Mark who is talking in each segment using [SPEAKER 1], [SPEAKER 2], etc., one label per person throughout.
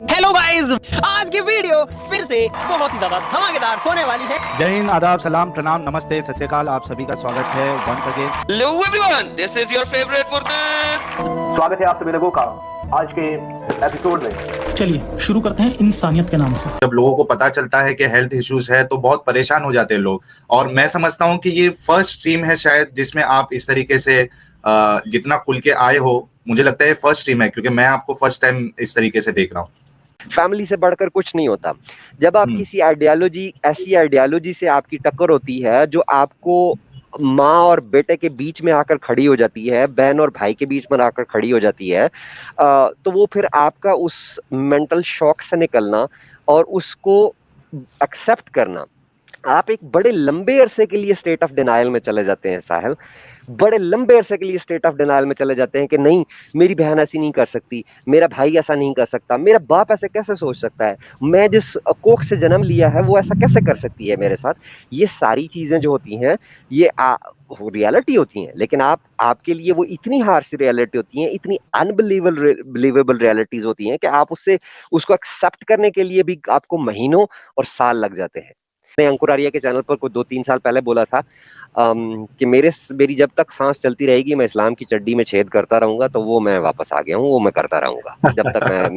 [SPEAKER 1] Hello guys, आज की video फिर से बहुत ही ज्यादा धमाकेदार होने वाली है।
[SPEAKER 2] जय हिंद, आदाब, सलाम, प्रणाम, नमस्ते, सत श्री अकाल। आप सभी का स्वागत है once again.
[SPEAKER 3] Hello everyone, this is your favorite Urdu.
[SPEAKER 4] स्वागत है आप सभी लोगों का आज के एपिसोड में।
[SPEAKER 5] चलिए शुरू करते हैं इंसानियत के नाम से।
[SPEAKER 2] जब लोगों को पता चलता है कि हेल्थ इश्यूज है तो बहुत परेशान हो जाते हैं लोग, और मैं समझता हूं कि ये फर्स्ट स्ट्रीम है शायद जिसमें आप इस तरीके से जितना खुल के आए हो। मुझे लगता है फर्स्ट स्ट्रीम है क्योंकि मैं आपको फर्स्ट टाइम इस तरीके से देख रहा हूँ।
[SPEAKER 6] फैमिली से बढ़कर कुछ नहीं होता। जब आप किसी आइडियोलॉजी, ऐसी आइडियोलॉजी से आपकी टक्कर होती है जो आपको माँ और बेटे के बीच में आकर खड़ी हो जाती है, बहन और भाई के बीच में आकर खड़ी हो जाती है, तो वो फिर आपका उस मेंटल शॉक से निकलना और उसको एक्सेप्ट करना, आप एक बड़े लंबे अरसे के लिए स्टेट ऑफ डिनायल में चले जाते हैं साहिल। बड़े लंबे अरसे के लिए स्टेट ऑफ डिनायल में चले जाते हैं कि नहीं, मेरी बहन ऐसी नहीं कर सकती, मेरा भाई ऐसा नहीं कर सकता, मेरा बाप ऐसे कैसे सोच सकता है, मैं जिस कोख से जन्म लिया है वो ऐसा कैसे कर सकती है मेरे साथ। ये सारी चीजें जो होती हैं ये रियलिटी होती हैं, लेकिन आपके लिए वो इतनी हार्श रियलिटी होती हैं, इतनी अनबिलीवेबल रियलिटीज होती हैं कि आप उसको एक्सेप्ट करने के लिए भी आपको महीनों और साल लग जाते हैं। मैंने अंकुर आर्या के चैनल पर कोई 2-3 साल पहले बोला था कि मेरी जब तक सांस चलती रहेगी मैं इस्लाम की चड्डी में छेद करता रहूंगा, तो वो मैं वापस आ गया हूँ, वो मैं करता रहूंगा जब तक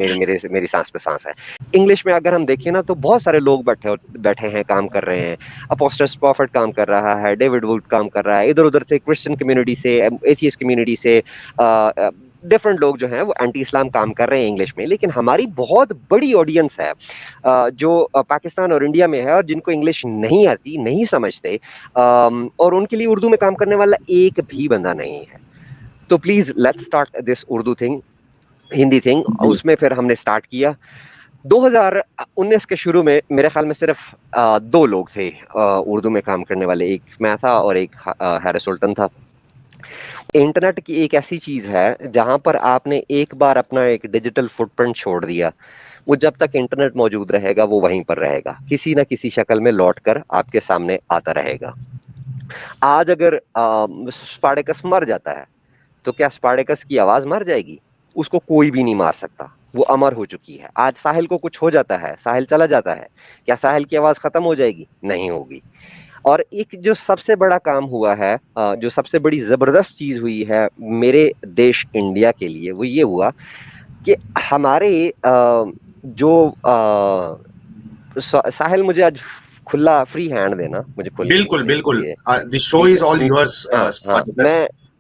[SPEAKER 6] मेरी सांस पे सांस है। इंग्लिश में अगर हम देखें ना तो बहुत सारे लोग बैठे हैं, काम कर रहे हैं। अपोस्टल प्रॉफिट काम कर रहा है, डेविड वुड काम कर रहा है, इधर उधर से क्रिश्चियन कम्युनिटी से, एथियस्ट कम्युनिटी से डिफरेंट लोग जो हैं वो एंटी इस्लाम काम कर रहे हैं इंग्लिश में। लेकिन हमारी बहुत बड़ी ऑडियंस है जो पाकिस्तान और इंडिया में है और जिनको इंग्लिश नहीं आती, नहीं समझते, और उनके लिए उर्दू में काम करने वाला एक भी बंदा नहीं है। तो please let's start this Urdu thing, Hindi thing. उसमें फिर हमने स्टार्ट किया 2019 के शुरू में। मेरे ख्याल में सिर्फ 2 लोग थे उर्दू में काम करने वाले, एक मैं था और एक हैरिस सुल्तान था। इंटरनेट की एक ऐसी चीज है जहां पर आपने एक बार अपना एक डिजिटल फुटप्रिंट छोड़ दिया, वो जब तक इंटरनेट मौजूद रहेगा वो वहीं पर रहेगा, किसी ना किसी शक्ल में लौटकर आपके सामने आता रहेगा। आज अगर स्पार्टैकस मर जाता है तो क्या स्पार्टैकस की आवाज मर जाएगी? उसको कोई भी नहीं मार सकता, वो अमर हो चुकी है। आज साहिल को कुछ हो जाता है, साहिल चला जाता है, क्या साहिल की आवाज खत्म हो जाएगी? नहीं होगी। और एक जो सबसे बड़ा काम हुआ है, जो सबसे बड़ी जबरदस्त चीज हुई है मेरे देश इंडिया के लिए, वो ये हुआ कि हमारे जो साहिल, मुझे आज खुला फ्री हैंड देना, मुझे
[SPEAKER 2] बिल्कुल बिल्कुल, the show is all yours.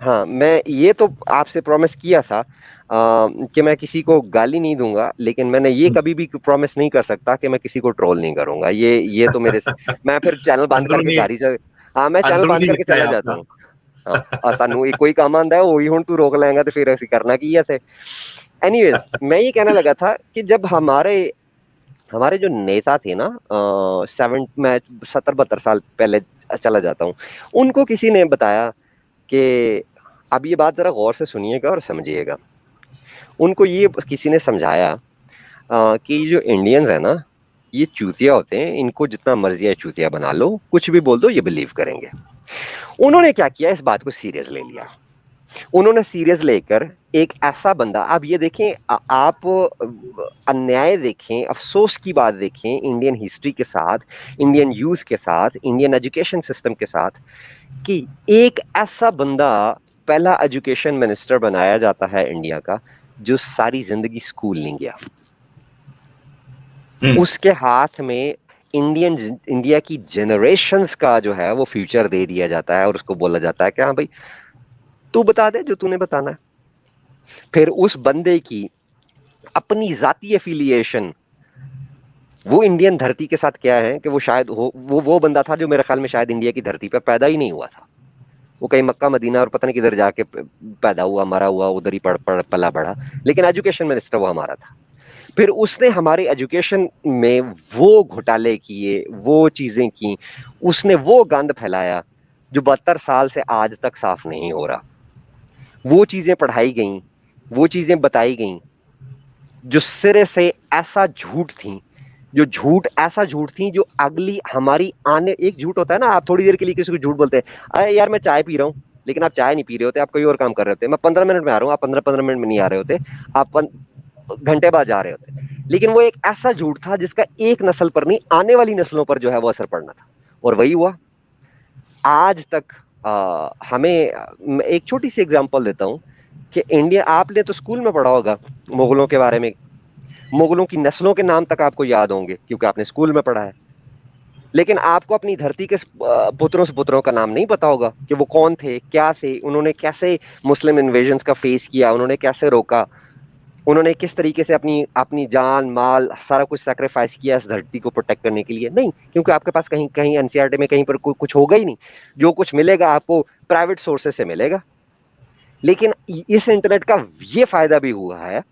[SPEAKER 6] मैं ये तो आपसे प्रॉमिस किया था कि मैं किसी को गाली नहीं दूंगा, लेकिन मैंने ये कभी भी प्रॉमिस नहीं कर सकता कि मैं किसी को ट्रोल नहीं करूंगा। ये तो मेरे मैं फिर चैनल बंद करके सारी जगह, मैं चैनल बंद करके चला जाता हूँ। सानू कोई काम आंदा है वही हुण तू रोक लेगा तो फिर ऐसी करना की है। एनीवेज, मैं ये कहने लगा था कि जब हमारे जो नेता थे ना, मैं 70-72 साल पहले चला जाता हूँ, उनको किसी ने बताया कि अब ये बात जरा गौर से सुनिएगा और समझिएगा। उनको ये किसी ने समझाया कि जो इंडियंस है ना, ये चूतिया होते हैं, इनको जितना मर्जी है चूतिया बना लो, कुछ भी बोल दो ये बिलीव करेंगे। उन्होंने क्या किया, इस बात को सीरियस ले लिया। उन्होंने सीरियस लेकर एक ऐसा बंदा, आप ये देखें, आप अन्याय देखें, अफसोस की बात देखें इंडियन हिस्ट्री के साथ, इंडियन यूथ के साथ, इंडियन एजुकेशन सिस्टम के साथ, कि एक ऐसा बंदा पहला एजुकेशन मिनिस्टर बनाया जाता है इंडिया का जो सारी जिंदगी स्कूल नहीं गया। उसके हाथ में इंडिया की जनरेशंस का जो है वो फ्यूचर दे दिया जाता है और उसको बोला जाता है कि हाँ भाई तू बता दे जो तूने बताना है। फिर उस बंदे की अपनी जाती एफिलिएशन वो इंडियन धरती के साथ क्या है कि वो शायद वो बंदा था जो मेरे ख्याल में शायद इंडिया की धरती पर पैदा ही नहीं हुआ था। वो कहीं मक्का मदीना और पता नहीं किधर जाके पैदा हुआ, मरा हुआ, उधर ही पला बढ़ा, लेकिन एजुकेशन मिनिस्टर वो हमारा था। फिर उसने हमारे एजुकेशन में वो घोटाले किए, वो चीजें की, उसने वो गंद फैलाया जो 72 साल से आज तक साफ नहीं हो रहा। वो चीजें पढ़ाई गई, वो चीजें बताई गई जो सिरे से ऐसा झूठ थी, ऐसा झूठ थी जो अगली हमारी आने, एक झूठ होता है ना, आप थोड़ी देर के लिए किसी को झूठ बोलते हैं, अरे यार मैं चाय पी रहा हूँ, लेकिन आप चाय नहीं पी रहे होते, आप कोई और काम कर रहे होते। मैं 15 मिनट में आ रहा हूँ, आप 15 मिनट में नहीं आ रहे होते, आप घंटे बाद जा रहे होते। लेकिन वो एक ऐसा झूठ था जिसका एक नस्ल पर नहीं, आने वाली नस्लों पर जो है वो असर पड़ना था, और वही हुआ। आज तक हमें, मैं एक छोटी सी एग्जांपल देता हूं कि इंडिया, आपने तो स्कूल में पढ़ा होगा मुगलों के बारे में, मुगलों की नस्लों के नाम तक आपको याद होंगे क्योंकि आपने स्कूल में पढ़ा है, लेकिन आपको अपनी धरती के पुत्रों से पुत्रों का नाम नहीं पता होगा कि वो कौन थे, क्या थे, उन्होंने कैसे मुस्लिम इन्वेजन्स का फेस किया, उन्होंने कैसे रोका, उन्होंने किस तरीके से अपनी अपनी जान माल सारा कुछ सैक्रिफाइस किया इस धरती को प्रोटेक्ट करने के लिए। नहीं, क्योंकि आपके पास कहीं कहीं एनसीईआरटी में कहीं पर कुछ होगा ही नहीं, जो कुछ मिलेगा आपको प्राइवेट सोर्सेस से मिलेगा। लेकिन इस इंटरनेट का ये फायदा भी हुआ है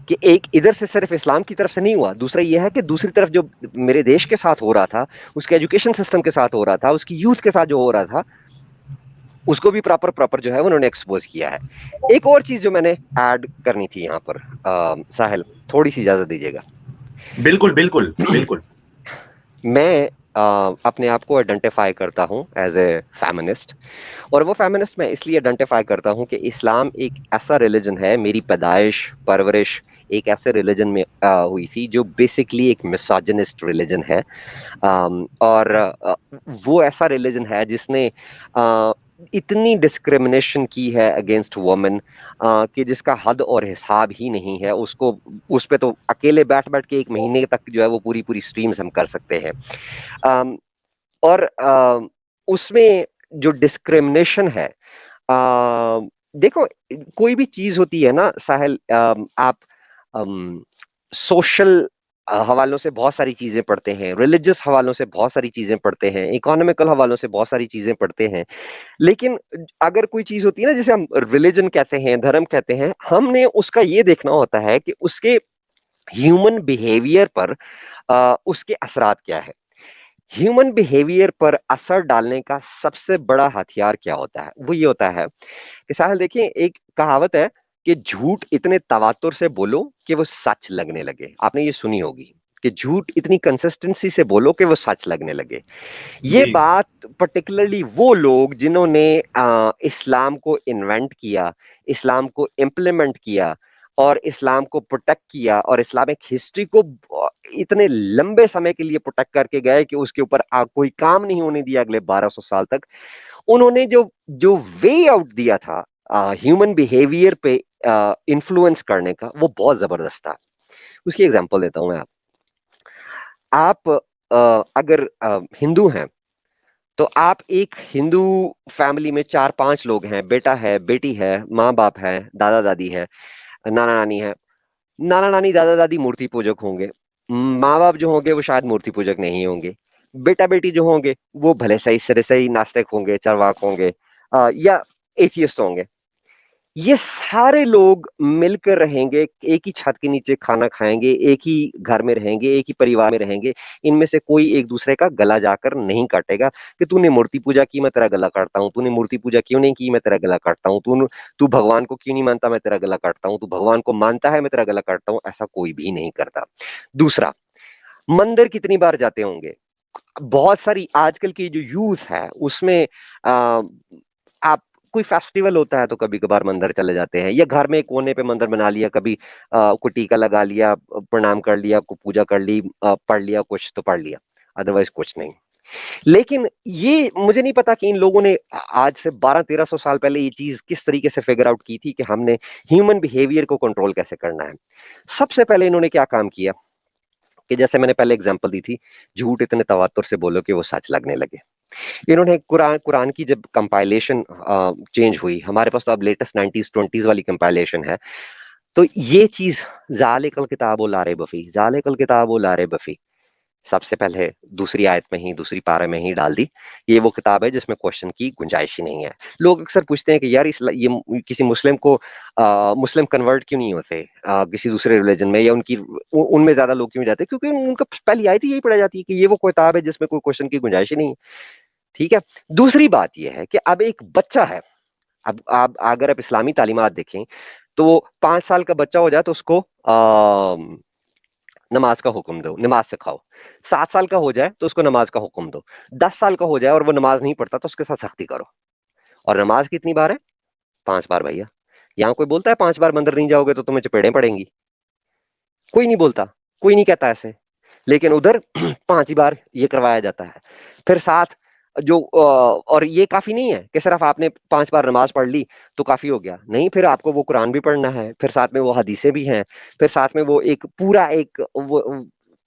[SPEAKER 6] कि एक इधर से सिर्फ इस्लाम की तरफ से नहीं हुआ, दूसरा ये है कि दूसरी तरफ जो मेरे देश के साथ हो रहा था, उसके एजुकेशन सिस्टम के साथ हो रहा था, उसकी यूथ के साथ जो हो रहा था, उसको भी प्रॉपर जो है उन्होंने एक्सपोज किया है। एक और चीज जो मैंने ऐड करनी थी यहाँ पर, साहिल थोड़ी सी इजाजत दीजिएगा।
[SPEAKER 2] बिल्कुल बिल्कुल बिल्कुल।
[SPEAKER 6] मैं अपने आप को आइडेंटिफाई करता हूँ एज ए फेमिनिस्ट, और वो फेमिनिस्ट मैं इसलिए आइडेंटिफाई करता हूँ कि इस्लाम एक ऐसा रिलीजन है, मेरी पैदाइश परवरिश एक ऐसे रिलीजन में हुई थी जो बेसिकली एक मिसोजिनिस्ट रिलीजन है, और वो ऐसा रिलीजन है जिसने इतनी डिस्क्रिमिनेशन की है अगेंस्ट वुमेन कि जिसका हद और हिसाब ही नहीं है। उसको, उस पे तो अकेले बैठ बैठ के एक महीने तक जो है वो पूरी पूरी स्ट्रीम्स हम कर सकते हैं। और उसमें जो डिस्क्रिमिनेशन है, देखो कोई भी चीज होती है ना साहिल, आप सोशल हवालों से बहुत सारी चीजें पढ़ते हैं, रिलीजियस हवालों से बहुत सारी चीजें पढ़ते हैं, इकोनॉमिकल हवालों से बहुत सारी चीजें पढ़ते हैं, लेकिन अगर कोई चीज होती है ना जिसे हम रिलीजन कहते हैं, धर्म कहते हैं, हमने उसका ये देखना होता है कि उसके ह्यूमन बिहेवियर पर उसके असरात क्या है। ह्यूमन बिहेवियर पर असर डालने का सबसे बड़ा हथियार क्या होता है, वो ये होता है कि साहिल देखिए, एक कहावत है कि झूठ इतने तवातुर से बोलो कि वो सच लगने लगे। आपने ये सुनी होगी कि झूठ इतनी कंसिस्टेंसी से बोलो कि वो सच लगने लगे। ये
[SPEAKER 2] जी
[SPEAKER 6] बात पर्टिकुलरली वो लोग जिन्होंने इस्लाम को इन्वेंट किया, इस्लाम को इम्प्लीमेंट किया और इस्लाम को प्रोटेक्ट किया और इस्लामिक हिस्ट्री को इतने लंबे समय के लिए प्रोटेक्ट करके गए कि उसके ऊपर कोई काम नहीं होने दिया अगले 1200 साल तक। उन्होंने जो जो वे आउट दिया था ह्यूमन बिहेवियर पे इन्फ्लुएंस करने का, वो बहुत जबरदस्त था। उसकी एग्जांपल देता हूं मैं। आप अगर हिंदू हैं तो आप एक हिंदू फैमिली में 4-5 लोग हैं, बेटा है, बेटी है, माँ बाप है, दादा दादी है, नाना नानी है। नाना नानी दादा दादी मूर्ति पूजक होंगे, माँ बाप जो होंगे वो शायद मूर्ति पूजक नहीं होंगे, बेटा बेटी जो होंगे वो भले सही सिरे से ही नास्तिक होंगे, चरवाक होंगे, या एथियस्ट होंगे। ये सारे लोग मिलकर रहेंगे, एक ही छत के नीचे खाना खाएंगे, एक ही घर में रहेंगे, एक ही परिवार में रहेंगे। इनमें से कोई एक दूसरे का गला जाकर नहीं काटेगा कि तूने मूर्ति पूजा की मैं तेरा गला काटता हूं, तूने मूर्ति पूजा क्यों नहीं की मैं तेरा गला काटता हूं, तू भगवान को क्यों नहीं मानता मैं तेरा गला काटता हूं, तू भगवान को मानता है मैं तेरा गला काटता हूं। ऐसा कोई भी नहीं करता। दूसरा, मंदिर कितनी बार जाते होंगे? बहुत सारी आजकल की जो यूथ है उसमें आप, कोई फेस्टिवल होता है तो कभी कभार मंदिर चले जाते हैं, या घर में एक कोने पे मंदिर बना लिया, कभी कोई टीका लगा लिया, प्रणाम कर लिया, को पूजा कर ली, पढ़ लिया कुछ तो पढ़ लिया, अदरवाइज कुछ नहीं। लेकिन ये मुझे नहीं पता कि इन लोगों ने आज से 1200-1300 साल पहले ये चीज किस तरीके से फिगर आउट की थी कि हमने ह्यूमन बिहेवियर को कंट्रोल कैसे करना है। सबसे पहले इन्होंने क्या काम किया कि जैसे मैंने पहले एग्जांपल दी थी, झूठ इतने तवातुर से बोलो कि वो सच लगने लगे। इन्होंने कुरान की जब कंपाइलेशन चेंज हुई, हमारे पास तो अब लेटेस्ट 90s 20s वाली कंपाइलेशन है, तो ये चीज जालिकल किताबो ला रे बफी, जालिकल किताबो ला रे बफी सबसे पहले दूसरी आयत में ही, दूसरी पारे में ही डाल दी। ये वो किताब है जिसमें क्वेश्चन की गुंजाइश ही नहीं है। लोग अक्सर पूछते हैं कि यार ये किसी मुस्लिम को मुस्लिम कन्वर्ट क्यों नहीं होते किसी दूसरे रिलीजन में, या उनमें ज्यादा लोग क्यों जाते हैं? क्योंकि उनका पहली आयत ही यही पढ़ा जाती है कि ये वो किताब है जिसमें कोई क्वेश्चन की गुंजाइश ही नहीं है। ठीक है। दूसरी बात यह है कि अब एक बच्चा है, अब आप अगर आप इस्लामी तालीमात देखें तो 5 साल का बच्चा हो जाए तो उसको नमाज का हुक्म दो, नमाज सिखाओ। 7 साल का हो जाए तो उसको नमाज का हुक्म दो। 10 साल का हो जाए और वो नमाज नहीं पढ़ता तो उसके साथ सख्ती करो। और नमाज कितनी बार है? 5 बार भैया। यहाँ कोई बोलता है 5 बार मंदिर नहीं जाओगे तो तुम्हें चपेड़ें पड़ेंगी? कोई नहीं बोलता। कोई नहीं कहता ऐसे, लेकिन उधर 5 ही बार ये करवाया जाता है। फिर साथ जो और ये काफी नहीं है कि सिर्फ आपने 5 बार नमाज पढ़ ली तो काफी हो गया, नहीं, फिर आपको वो कुरान भी पढ़ना है, फिर साथ में वो हदीसें भी हैं, फिर साथ में वो एक पूरा एक वो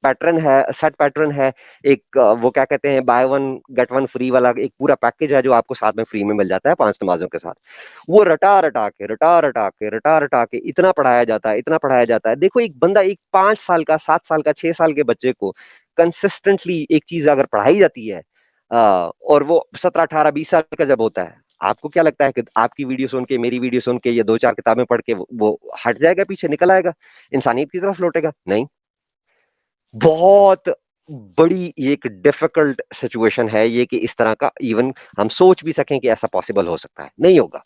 [SPEAKER 6] पैटर्न है, सेट पैटर्न है, एक वो क्या कहते हैं, by one get one free वाला एक पूरा पैकेज है जो आपको साथ में फ्री में मिल जाता है 5 नमाजों के साथ। वो रटा रटा के इतना पढ़ाया जाता है, इतना पढ़ाया जाता है। देखो एक बंदा, एक 5 साल का, 7 साल का, 6 साल के बच्चे को कंसिस्टेंटली एक चीज अगर पढ़ाई जाती है और वो 17, 18, 20 साल का जब होता है, आपको क्या लगता है कि आपकी वीडियो सुन के, मेरी वीडियो सुन के, ये 2-4 किताबें पढ़ के वो हट जाएगा, पीछे निकल आएगा, इंसानियत की तरफ लौटेगा? नहीं। बहुत बड़ी एक डिफिकल्ट सिचुएशन है ये कि इस तरह का इवन हम सोच भी सकें कि ऐसा पॉसिबल हो सकता है, नहीं होगा।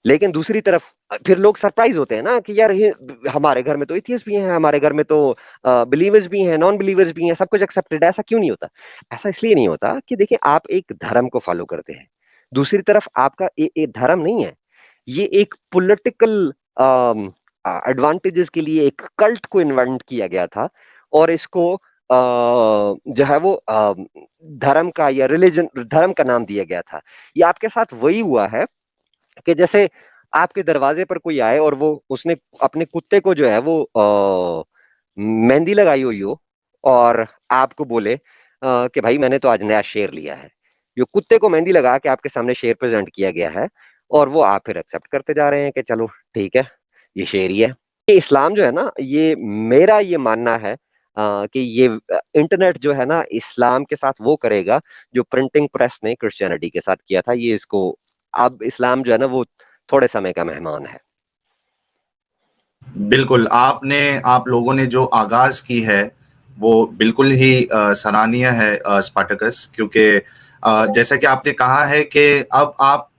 [SPEAKER 6] लेकिन दूसरी तरफ फिर लोग सरप्राइज होते हैं ना कि यार ये हमारे घर में तो एथियस्ट भी हैं, हमारे घर में तो बिलीवर्स भी हैं, नॉन बिलीवर्स भी हैं, सब कुछ एक्सेप्टेड है। ऐसा क्यों नहीं होता? ऐसा इसलिए नहीं होता कि देखिए आप एक धर्म को फॉलो करते हैं, दूसरी तरफ आपका एक धर्म नहीं है, ये एक पॉलिटिकल एडवांटेजेस के लिए एक कल्ट को इन्वेंट किया गया था और इसको जो है वो धर्म का या रिलीजन, धर्म का नाम दिया गया था। ये आपके साथ वही हुआ है कि जैसे आपके दरवाजे पर कोई आए और वो उसने अपने कुत्ते को जो है वो मेहंदी लगाई हुई हो और आपको बोले कि भाई मैंने तो आज नया शेर लिया है। जो कुत्ते को मेहंदी लगा के आपके सामने शेर प्रेजेंट किया गया है और वो आप फिर एक्सेप्ट करते जा रहे हैं कि चलो ठीक है ये शेर ही है। ये इस्लाम जो है ना, ये मेरा ये मानना है कि ये इंटरनेट जो है ना इस्लाम के साथ वो करेगा जो प्रिंटिंग प्रेस ने क्रिश्चियनिटी के साथ किया था। ये इसको अब इस्लाम जो है ना वो थोड़े समय का मेहमान है।
[SPEAKER 2] बिल्कुल, आप लोगों ने जो आगाज की है वो बिल्कुल ही सराहनीय है स्पार्टकस, क्योंकि जैसा कि आपने कहा है कि अब आप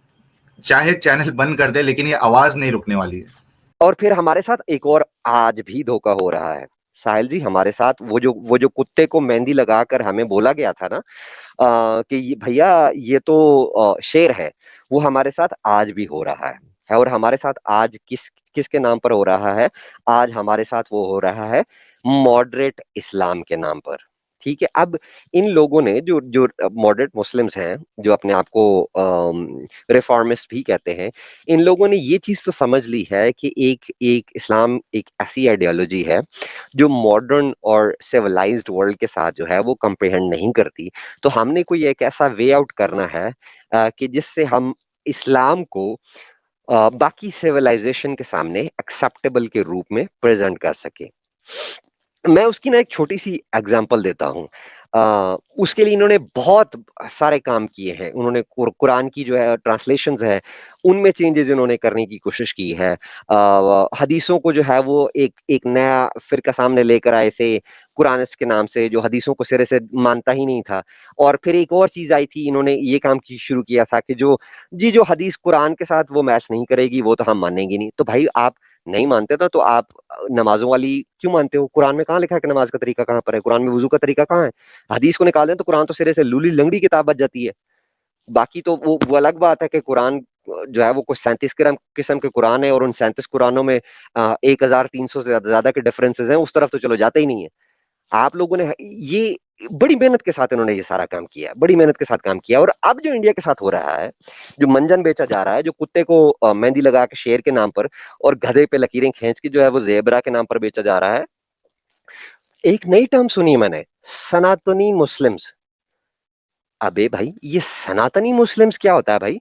[SPEAKER 2] चाहे चैनल बंद कर दे लेकिन ये आवाज नहीं रुकने वाली है।
[SPEAKER 6] और फिर हमारे साथ एक और आज भी धोखा हो रहा है साहिल जी, हमारे साथ वो जो कुत्ते को मेहंदी लगाकर हमें बोला गया था ना कि भैया ये तो शेर है, वो हमारे साथ आज भी हो रहा है। और हमारे साथ आज किसके नाम पर हो रहा है? आज हमारे साथ वो हो रहा है मॉडरेट इस्लाम के नाम पर। ठीक है, अब इन लोगों ने जो जो मॉडरेट मुस्लिम्स हैं, जो अपने आप को रिफॉर्मिस्ट भी कहते हैं, इन लोगों ने ये चीज तो समझ ली है कि एक इस्लाम एक ऐसी आइडियोलॉजी है जो मॉडर्न और सिविलाइज्ड वर्ल्ड के साथ जो है वो कंप्रिहेंड नहीं करती। तो हमने कोई एक ऐसा वे आउट करना है कि जिससे हम इस्लाम को बाकी सिविलाइजेशन के सामने एक्सेप्टेबल के रूप में प्रेजेंट कर सके। मैं उसकी ना एक छोटी सी एग्जांपल देता हूँ। उसके लिए इन्होंने बहुत सारे काम किए हैं। उन्होंने कुरान की जो है ट्रांसलेशंस है उनमें चेंजेस इन्होंने करने की कोशिश की है। हदीसों को जो है वो एक नया फिरका सामने लेकर आए थे कुरान के नाम से, जो हदीसों को सिरे से मानता ही नहीं था। और फिर एक और चीज आई थी, इन्होंने ये काम शुरू किया था कि जो हदीस कुरान के साथ वो मैच नहीं करेगी वो तो हम मानेंगे नहीं। तो भाई आप नहीं मानते तो आप नमाजों वाली क्यों मानते हो? कुरान में कहाँ लिखा है कि नमाज का तरीका कहाँ पर है? कुरान में वुजू का तरीका कहाँ है? हदीस को निकाल दें तो कुरान तो सिरे से लूली लंगड़ी किताब बच जाती है। बाकी तो वो अलग बात है कि कुरान जो है वो कुछ 37 किस्म के कुरान है और उन 37 कुरानों में 1300 से ज्यादा के डिफरेंसेस हैं, उस तरफ तो चलो जाते ही नहीं है। आप लोगों ने ये बड़ी मेहनत के साथ इन्होंने ये सारा काम किया, बड़ी मेहनत के साथ काम किया। और अब जो इंडिया के साथ हो रहा है, जो मंजन बेचा जा रहा है, जो कुत्ते को मेहंदी लगा के शेर के नाम पर और गधे पे लकीरें खींच के जो है वो जेबरा के नाम पर बेचा जा रहा है। एक नई टर्म सुनी मैंने, सनातनी मुस्लिम्स। अबे भाई ये सनातनी मुस्लिम्स क्या होता है भाई?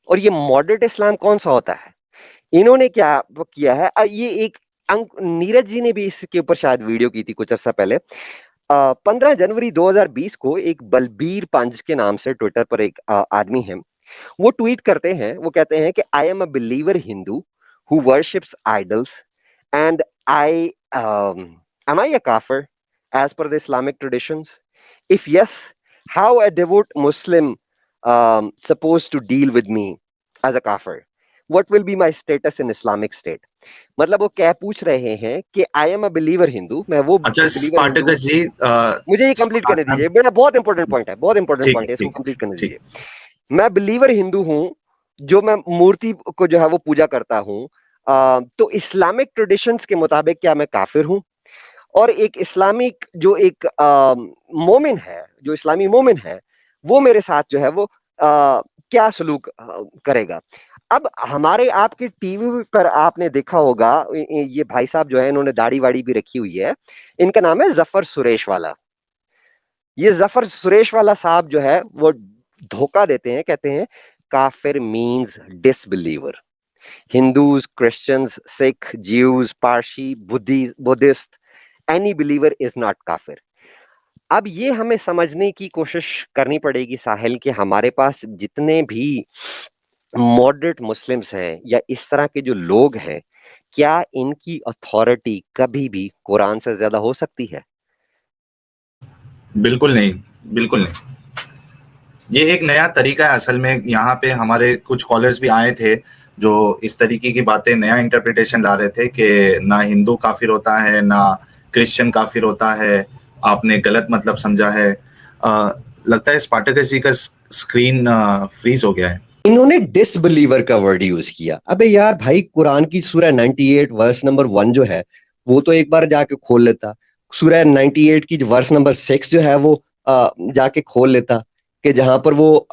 [SPEAKER 6] और ये मॉडरेट इस्लाम कौन सा होता है? इन्होंने क्या किया है, ये एक नीरज जी ने भी इसके ऊपर शायद वीडियो की थी कुछ अर्सा पहले। 15 जनवरी 2020 को एक बलबीर पंज के नाम से ट्विटर पर एक आदमी है, वो ट्वीट करते हैं, वो कहते हैं कि I am a believer Hindu who worships idols and I am I a काफिर as per the Islamic traditions? If yes, how a devout Muslim supposed to deal with me as a kafir? What will be my status in Islamic state? मतलब वो क्या पूछ रहे हैं कि I am a believer Hindu, मैं वो
[SPEAKER 2] अच्छा स्पार्टकस जी,
[SPEAKER 6] मुझे ये कंप्लीट करने दीजिए, मेरा बहुत इंपॉर्टेंट पॉइंट है, बहुत इंपॉर्टेंट पॉइंट है, इसको कंप्लीट करने दीजिए। मैं बिलीवर हिंदू हूं, जो मैं मूर्ति को जो है वो पूजा करता हूं, तो इस्लामिक ट्रेडिशंस के मुताबिक क्या मैं काफिर हूं? और एक इस्लामिक जो एक मोमिन है, जो इस्लामी मोमिन है, वो मेरे साथ जो है वो क्या सलूक करेगा। अब हमारे आपके टीवी पर आपने देखा होगा, ये भाई साहब जो है इन्होंने दाढ़ी वाड़ी भी रखी हुई है, इनका नाम है जफर सुरेश वाला। ये जफर सुरेश वाला साहब जो है वो धोखा देते हैं, कहते हैं काफिर means disbeliever. Hindus, Christians, Sikh, Jews, Parsi, Buddhist, any believer is not काफिर। अब ये हमें समझने की कोशिश करनी पड़ेगी साहिल कि हमारे पास जितने भी मॉडरेट मुस्लिम्स हैं या इस तरह के जो लोग हैं, क्या इनकी अथॉरिटी कभी भी कुरान से ज्यादा हो सकती है?
[SPEAKER 2] बिल्कुल नहीं, बिल्कुल नहीं। ये एक नया तरीका है असल में। यहाँ पे हमारे कुछ कॉलर्स भी आए थे जो इस तरीके की बातें, नया इंटरप्रिटेशन ला रहे थे कि ना हिंदू काफिर होता है ना क्रिश्चियन काफिर होता है, आपने गलत मतलब समझा है। लगता है स्पार्टकस जी का स्क्रीन फ्रीज हो गया है।
[SPEAKER 7] इन्होंने डिसबिलीवर का वर्ड यूज किया। अबे यार भाई, कुरान की सूरह 98 वर्स नंबर 1 जो है वो तो एक बार जाके खोल लेता। सूरह 98 की वर्स नंबर 6 जो है वो जाके खोल लेता कि जहां पर वो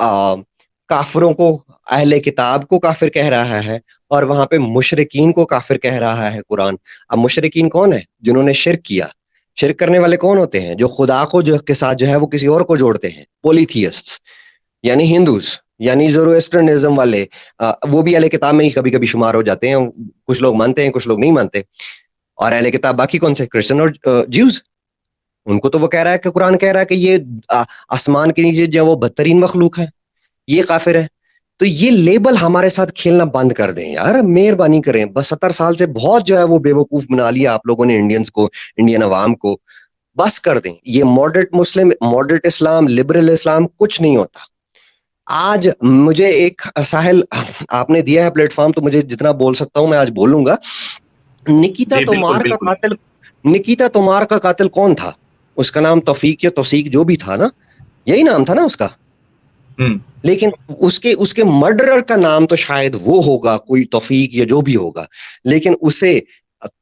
[SPEAKER 7] काफिरों को, अहले किताब को काफिर कह रहा है और वहां पे मुशरिकीन को काफिर कह रहा है कुरान। अब मुशरिकीन कौन है? जिन्होंने शिर्क किया। शिर्क करने वाले कौन होते हैं? जो खुदा को जो के साथ जो है वो किसी और को जोड़ते हैं, पॉलीथियस्ट्स, यानी हिंदूज, यानी ज़ोरोएस्ट्रियनिज्म वाले। वो भी अहले किताब में ही कभी कभी शुमार हो जाते हैं। कुछ लोग मानते हैं, कुछ लोग नहीं मानते। और अहले किताब बाकी कौन से? क्रिश्चियन और ज्यूज। उनको तो वो कह रहा है कि कुरान कह रहा है कि ये आसमान के नीचे जो वो बदतरीन मखलूक है, ये काफिर है। तो ये लेबल हमारे साथ खेलना बंद कर दें यार, मेहरबानी करें। बस 70 साल से बहुत जो है वो बेवकूफ बना लिया आप लोगों ने इंडियंस को, इंडियन अवाम को। बस कर दें। ये मॉडरेट मुस्लिम, मॉडरेट इस्लाम, लिबरल इस्लाम कुछ नहीं होता। आज मुझे एक साहिल, आपने दिया है प्लेटफॉर्म तो मुझे जितना बोल सकता हूं मैं आज बोलूंगा। निकिता तोमार का कातिल कौन था? उसका नाम तौफीक या तौसीक जो भी था ना, यही नाम था ना उसका। लेकिन उसके मर्डरर का नाम तो शायद वो होगा, कोई तौफीक या जो भी होगा, लेकिन उसे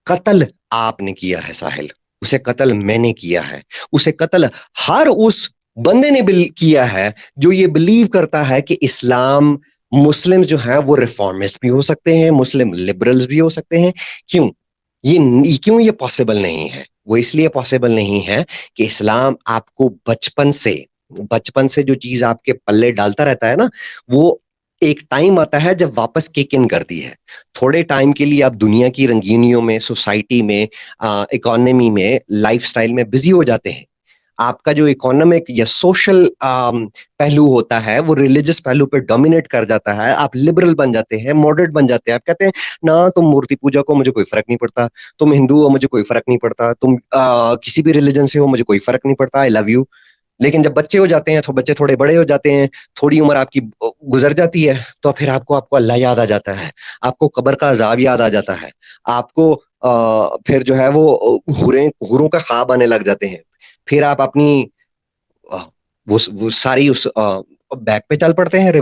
[SPEAKER 7] कत्ल आपने किया है साहिल, उसे कत्ल मैंने किया है, उसे कत्ल हर उस बंदे ने किया है जो ये बिलीव करता है कि इस्लाम, मुस्लिम जो है वो रिफॉर्मिस्ट भी हो सकते हैं, मुस्लिम लिबरल्स भी हो सकते हैं। क्यों ये पॉसिबल नहीं है? वो इसलिए पॉसिबल नहीं है कि इस्लाम आपको बचपन से जो चीज आपके पल्ले डालता रहता है ना, वो एक टाइम आता है जब वापस किक इन करती है। थोड़े टाइम के लिए आप दुनिया की रंगीनियों में, सोसाइटी में, इकोनॉमी में, लाइफस्टाइल में बिजी हो जाते हैं। आपका जो इकोनॉमिक या सोशल पहलू होता है वो रिलीजियस पहलू पे डोमिनेट कर जाता है। आप लिबरल बन जाते हैं, मॉडरेट बन जाते हैं। आप कहते हैं ना, तुम मूर्ति पूजा को, मुझे कोई फर्क नहीं पड़ता, तुम हिंदू हो, मुझे कोई फर्क नहीं पड़ता, तुम किसी भी रिलीजन से हो, मुझे कोई फर्क नहीं पड़ता, आई लव यू। लेकिन जब बच्चे हो जाते हैं, तो बच्चे थोड़े बड़े हो जाते हैं, थोड़ी उम्र आपकी गुजर जाती है, तो फिर आपको अल्लाह याद आ जाता है, आपको कब्र का अजाब याद आ जाता है, आपको फिर जो है वो हुरों का ख्वाब आने लग जाते हैं। फिर आप अपनी वो सारी उस बैक पे चल पड़ते हैं,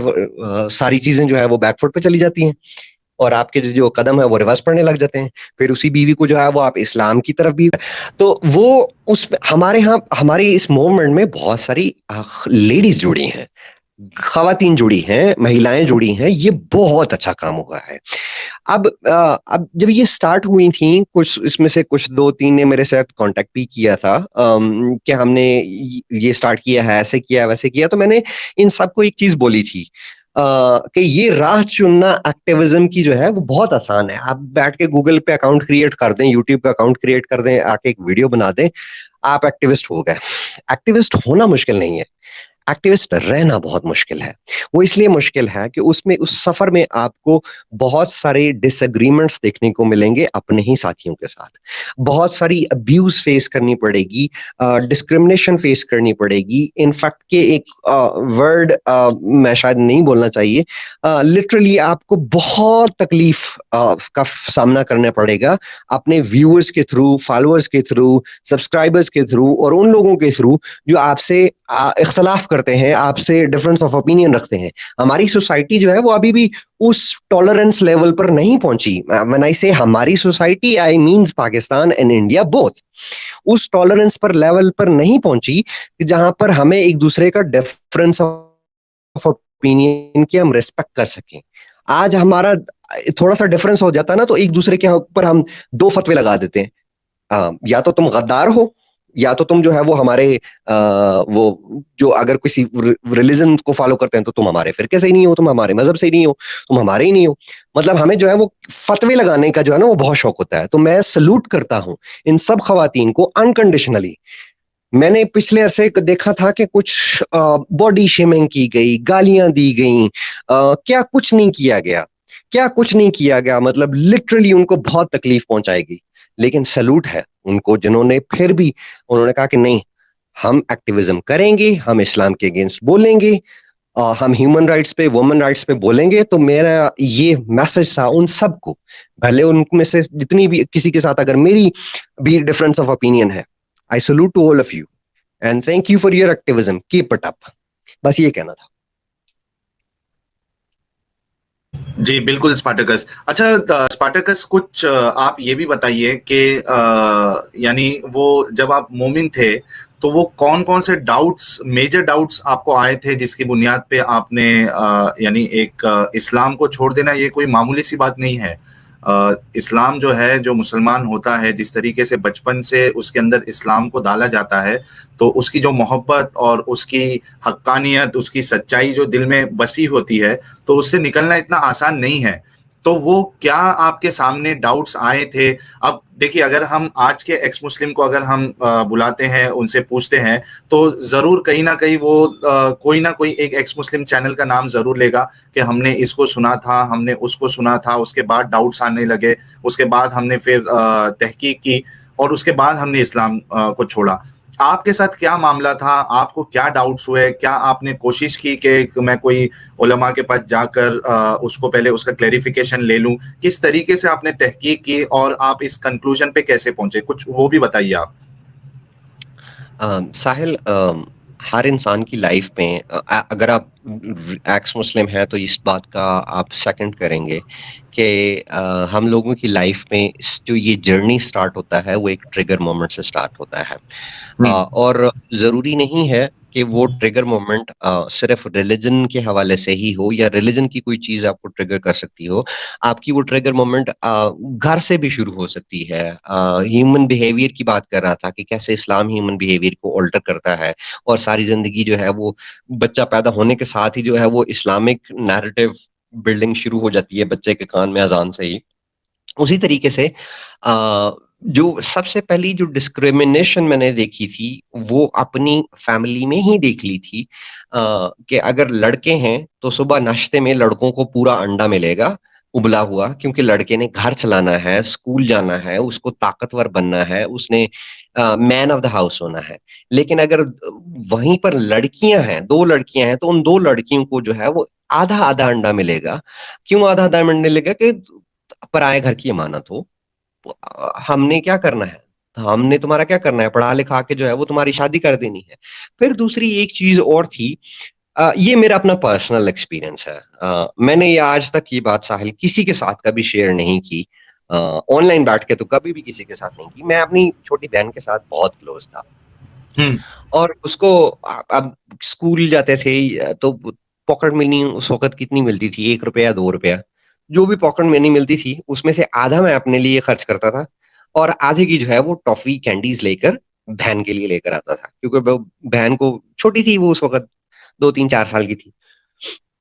[SPEAKER 7] सारी चीजें जो है वो बैकफुट पे चली जाती हैं और आपके जो कदम है वो रिवर्स पड़ने लग जाते हैं। फिर उसी बीवी को जो है वो आप इस्लाम की तरफ भी, तो वो उस हमारे इस मूवमेंट में बहुत सारी लेडीज जुड़ी हैं, खवातीन जुड़ी हैं, महिलाएं जुड़ी हैं। ये बहुत अच्छा काम हुआ है। अब जब ये स्टार्ट हुई थी, कुछ इसमें से कुछ 2-3 ने मेरे साथ कांटेक्ट भी किया था कि हमने ये स्टार्ट किया है, ऐसे किया वैसे किया। तो मैंने इन सबको एक चीज बोली थी कि ये राह चुनना एक्टिविज्म की जो है वो बहुत आसान है। आप बैठ के गूगल पे अकाउंट क्रिएट कर दें, यूट्यूब का अकाउंट क्रिएट कर दें, आके एक वीडियो बना दें, आप एक्टिविस्ट हो गए। एक्टिविस्ट होना मुश्किल नहीं है, एक्टिविस्ट रहना बहुत मुश्किल है। वो इसलिए मुश्किल है कि उसमें, उस सफर में आपको बहुत सारे डिसएग्रीमेंट्स देखने को मिलेंगे अपने ही साथियों के साथ, बहुत सारी अब्यूज फेस करनी पड़ेगी, डिस्क्रिमिनेशन फेस करनी पड़ेगी। इनफैक्ट के एक वर्ड मैं शायद नहीं बोलना चाहिए, लिटरली आपको बहुत तकलीफ का सामना करना पड़ेगा अपने व्यूअर्स के थ्रू, फॉलोअर्स के थ्रू, सब्सक्राइबर्स के थ्रू और उन लोगों के थ्रू जो आपसे इख्तलाफ करते हैं, आपसे डिफरेंस ऑफ ओपिनियन रखते हैं। हमारी सोसाइटी जो है वो अभी भी उस टॉलरेंस लेवल पर नहीं पहुंची। व्हेन आई से हमारी society, I means Pakistan and India both, उस टॉलरेंस पर लेवल पर नहीं पहुंची जहां पर हमें एक दूसरे का डिफरेंस ऑफ ओपिनियन की हम रिस्पेक्ट कर सकें। आज हमारा थोड़ा सा डिफरेंस हो जाता है ना, तो एक दूसरे के ऊपर हम दो फतवे लगा देते हैं, या तो तुम गद्दार हो, या तो तुम जो है वो हमारे वो जो अगर किसी रिलीजन को फॉलो करते हैं तो तुम हमारे फिरके से ही नहीं हो, तुम हमारे मजहब से ही नहीं हो, तुम हमारे ही नहीं हो। मतलब हमें जो है वो फतवे लगाने का जो है ना वो बहुत शौक होता है। तो मैं सल्यूट करता हूं इन सब खवातीन को अनकंडीशनली। मैंने पिछले अरसे देखा था कि कुछ बॉडी शेमिंग की गई, गालियां दी गई, क्या कुछ नहीं किया गया, क्या कुछ नहीं किया गया, मतलब लिटरली उनको बहुत तकलीफ पहुंचाएगी। लेकिन सैल्यूट है उनको जिन्होंने फिर भी उन्होंने कहा कि नहीं, हम एक्टिविज्म करेंगे, हम इस्लाम के अगेंस्ट बोलेंगे, हम ह्यूमन राइट्स पे, वुमेन राइट्स पे बोलेंगे। तो मेरा ये मैसेज था उन सबको, भले उनमें से जितनी भी किसी के साथ अगर मेरी भी डिफरेंस ऑफ ओपिनियन है, I salute to all of you and thank you for your activism, keep it up. बस ये कहना था।
[SPEAKER 2] जी बिल्कुल स्पार्टकस। अच्छा स्पार्टकस, कुछ आप ये भी बताइए कि यानी वो जब आप मोमिन थे तो वो कौन कौन से डाउट्स, मेजर डाउट्स आपको आए थे जिसकी बुनियाद पे आपने यानी एक इस्लाम को छोड़ देना ये कोई मामूली सी बात नहीं है। इस्लाम जो है, जो मुसलमान होता है, जिस तरीके से बचपन से उसके अंदर इस्लाम को डाला जाता है, तो उसकी जो मोहब्बत और उसकी हक्कानियत, उसकी सच्चाई जो दिल में बसी होती है, तो उससे निकलना इतना आसान नहीं है। तो वो क्या आपके सामने डाउट्स आए थे? अब देखिए, अगर हम आज के एक्स मुस्लिम को अगर हम बुलाते हैं, उनसे पूछते हैं, तो जरूर कहीं ना कहीं वो कोई ना कोई एक एक्स मुस्लिम चैनल का नाम जरूर लेगा कि हमने इसको सुना था, हमने उसको सुना था, उसके बाद डाउट्स आने लगे, उसके बाद हमने फिर तहकीक की और उसके बाद हमने इस्लाम को छोड़ा। आपके साथ क्या मामला था? आपको क्या डाउट्स हुए? क्या आपने कोशिश की कि मैं कोई उलमा के पास जाकर उसको पहले उसका क्लैरिफिकेशन ले लूं? किस तरीके से आपने तहकीक की और आप इस कंक्लूजन पे कैसे पहुंचे? कुछ वो भी बताइए आप।
[SPEAKER 7] साहिल, हर इंसान की लाइफ में अगर आप एक्स मुस्लिम है तो इस बात का आप सेकंड करेंगे कि हम लोगों की लाइफ में जो ये जर्नी स्टार्ट होता है वो एक ट्रिगर मोमेंट से स्टार्ट होता है। और ज़रूरी नहीं है कि वो ट्रिगर मोमेंट सिर्फ रिलीजन के हवाले से ही हो या रिलीजन की कोई चीज़ आपको ट्रिगर कर सकती हो। आपकी वो ट्रिगर मोमेंट घर से भी शुरू हो सकती है। ह्यूमन बिहेवियर की बात कर रहा था कि कैसे इस्लाम ह्यूमन बिहेवियर को ऑल्टर करता है और सारी ज़िंदगी जो है वो बच्चा पैदा होने के साथ ही जो है वो इस्लामिक नैरेटिव बिल्डिंग शुरू हो जाती है बच्चे के कान में अजान से ही। उसी तरीके से जो सबसे पहली जो डिस्क्रिमिनेशन मैंने देखी थी वो अपनी फैमिली में ही देख ली थी कि अगर लड़के हैं तो सुबह नाश्ते में लड़कों को पूरा अंडा मिलेगा उबला हुआ, क्योंकि लड़के ने घर चलाना है, स्कूल जाना है, उसको ताकतवर बनना है, उसने मैन ऑफ द हाउस होना है। लेकिन अगर वहीं पर लड़कियां हैं, दो लड़कियां हैं, तो उन दो लड़कियों को जो है वो आधा आधा अंडा मिलेगा। क्यों आधा आधा अंडा मिलेगा? कि पराए घर की अमानत हो, हमने क्या करना है, हमने तुम्हारा क्या करना है, पढ़ा लिखा के जो है वो तुम्हारी शादी कर देनी है। फिर दूसरी एक चीज और थी, ये मेरा अपना पर्सनल एक्सपीरियंस है। मैंने ये आज तक ये बात साहिल किसी के साथ कभी शेयर नहीं की, ऑनलाइन बैठ के तो कभी भी किसी के साथ नहीं की। मैं अपनी छोटी बहन के साथ बहुत क्लोज था और उसको अब स्कूल जाते थे तो पॉकेट मनी उस वक्त कितनी मिलती थी, 1 रुपया 2 रुपया, जो भी पॉकेट मनी मिलती थी उसमें से आधा मैं अपने लिए खर्च करता था और आधे की जो है वो टॉफी कैंडीज लेकर बहन के लिए लेकर आता था, क्योंकि बहन को छोटी थी वो उस वक्त 2-3-4 साल की थी,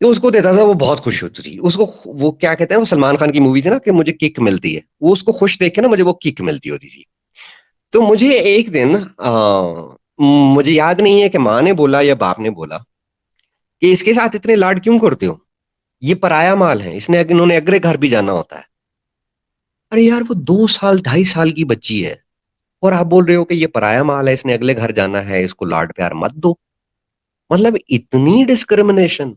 [SPEAKER 7] तो उसको देता था, वो बहुत खुश होती थी। उसको वो क्या कहते हैं, वो सलमान खान की मूवी थी ना कि मुझे किक मिलती है, वो उसको खुश देख के ना मुझे वो किक मिलती होती थी। तो मुझे एक दिन मुझे याद नहीं है कि माँ ने बोला या बाप ने बोला कि इसके साथ इतने लाड क्यों करते हो, ये पराया माल है, इन्होंने अगले घर भी जाना होता है। अरे यार, वो 2 साल 2.5 साल की बच्ची है और आप बोल रहे हो कि ये पराया माल है, इसने अगले घर जाना है, इसको लाड प्यार मत दो। मतलब इतनी डिस्क्रिमिनेशन।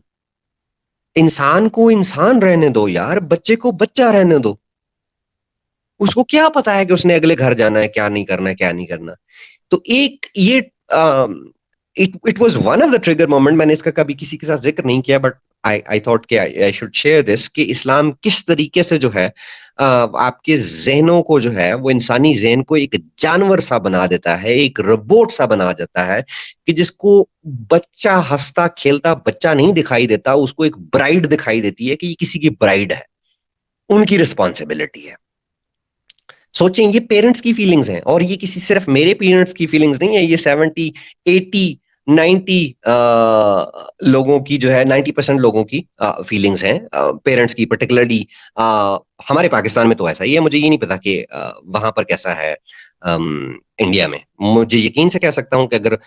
[SPEAKER 7] इंसान को इंसान रहने दो यार, बच्चे को बच्चा रहने दो। उसको क्या पता है कि उसने अगले घर जाना है, क्या नहीं करना है, क्या नहीं करना। तो एक ये it was one of the trigger moment. मैंने इसका कभी किसी के साथ जिक्र नहीं किया, बट आई थॉट कि आई शुड शेयर दिस, कि इस्लाम किस तरीके से जो है आपके जहनों को जो है वो इंसानी जहन को एक जानवर सा बना देता है, एक रोबोट सा बना देता है, कि जिसको बच्चा हंसता खेलता बच्चा नहीं दिखाई देता, उसको एक ब्राइड दिखाई देती है कि ये किसी की ब्राइड है, उनकी रिस्पॉन्सिबिलिटी है. सोचें, ये पेरेंट्स की फीलिंग्स हैं, और ये किसी सिर्फ मेरे पेरेंट्स की फीलिंग्स नहीं है, ये 70, 80, 90 लोगों की जो है, 90% लोगों की फीलिंग्स हैं, पेरेंट्स की पर्टिकुलरली. हमारे पाकिस्तान में तो ऐसा ही है, मुझे ये नहीं पता कि वहां पर कैसा है इंडिया में. मुझे यकीन से कह सकता हूं कि अगर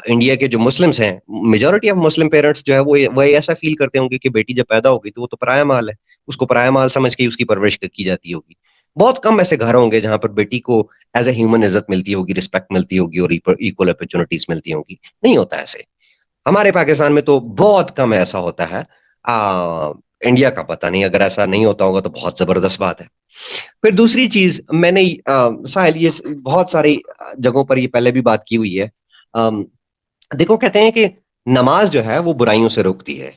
[SPEAKER 7] इंडिया के जो मुस्लिम्स हैं, मेजॉरिटी ऑफ मुस्लिम पेरेंट्स जो है वो ऐसा फील करते होंगे कि बेटी जब पैदा होगी तो वो तो पराया माल है, उसको पराया माल समझ के उसकी परवरिश की जाती होगी. बहुत कम ऐसे घर होंगे जहां पर बेटी को एज ए ह्यूमन इज्जत मिलती होगी, रिस्पेक्ट मिलती होगी और इक्वल अपॉर्चुनिटीज मिलती होगी. नहीं होता ऐसे. हमारे पाकिस्तान में तो बहुत कम ऐसा होता है. इंडिया का पता नहीं, अगर ऐसा नहीं होता होगा तो बहुत जबरदस्त बात है. फिर दूसरी चीज, मैंने साहिल, ये बहुत सारी जगहों पर ये पहले भी बात की हुई है. देखो, कहते हैं कि नमाज जो है वो बुराइयों से रोकती है,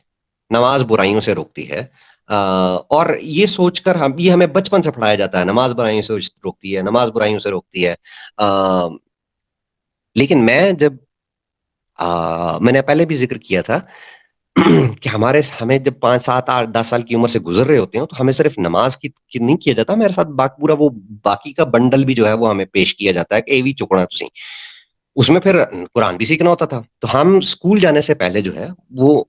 [SPEAKER 7] नमाज बुराइयों से रोकती है. और ये सोचकर ये हमें बचपन से पढ़ाया जाता है, नमाज बुराइयों से रोकती है, नमाज बुराइयों से रोकती है. लेकिन मैं जब मैंने पहले भी जिक्र किया था कि हमें जब 5, 7, 8, 10 साल की उम्र से गुजर रहे होते हैं तो हमें सिर्फ नमाज की नहीं किया जाता, मेरे साथ पूरा वो बाकी का बंडल भी जो है वो हमें पेश किया जाता है कि भी चुकना तुसी. उसमें फिर कुरान भी सीखना होता था. तो हम स्कूल जाने से पहले जो है वो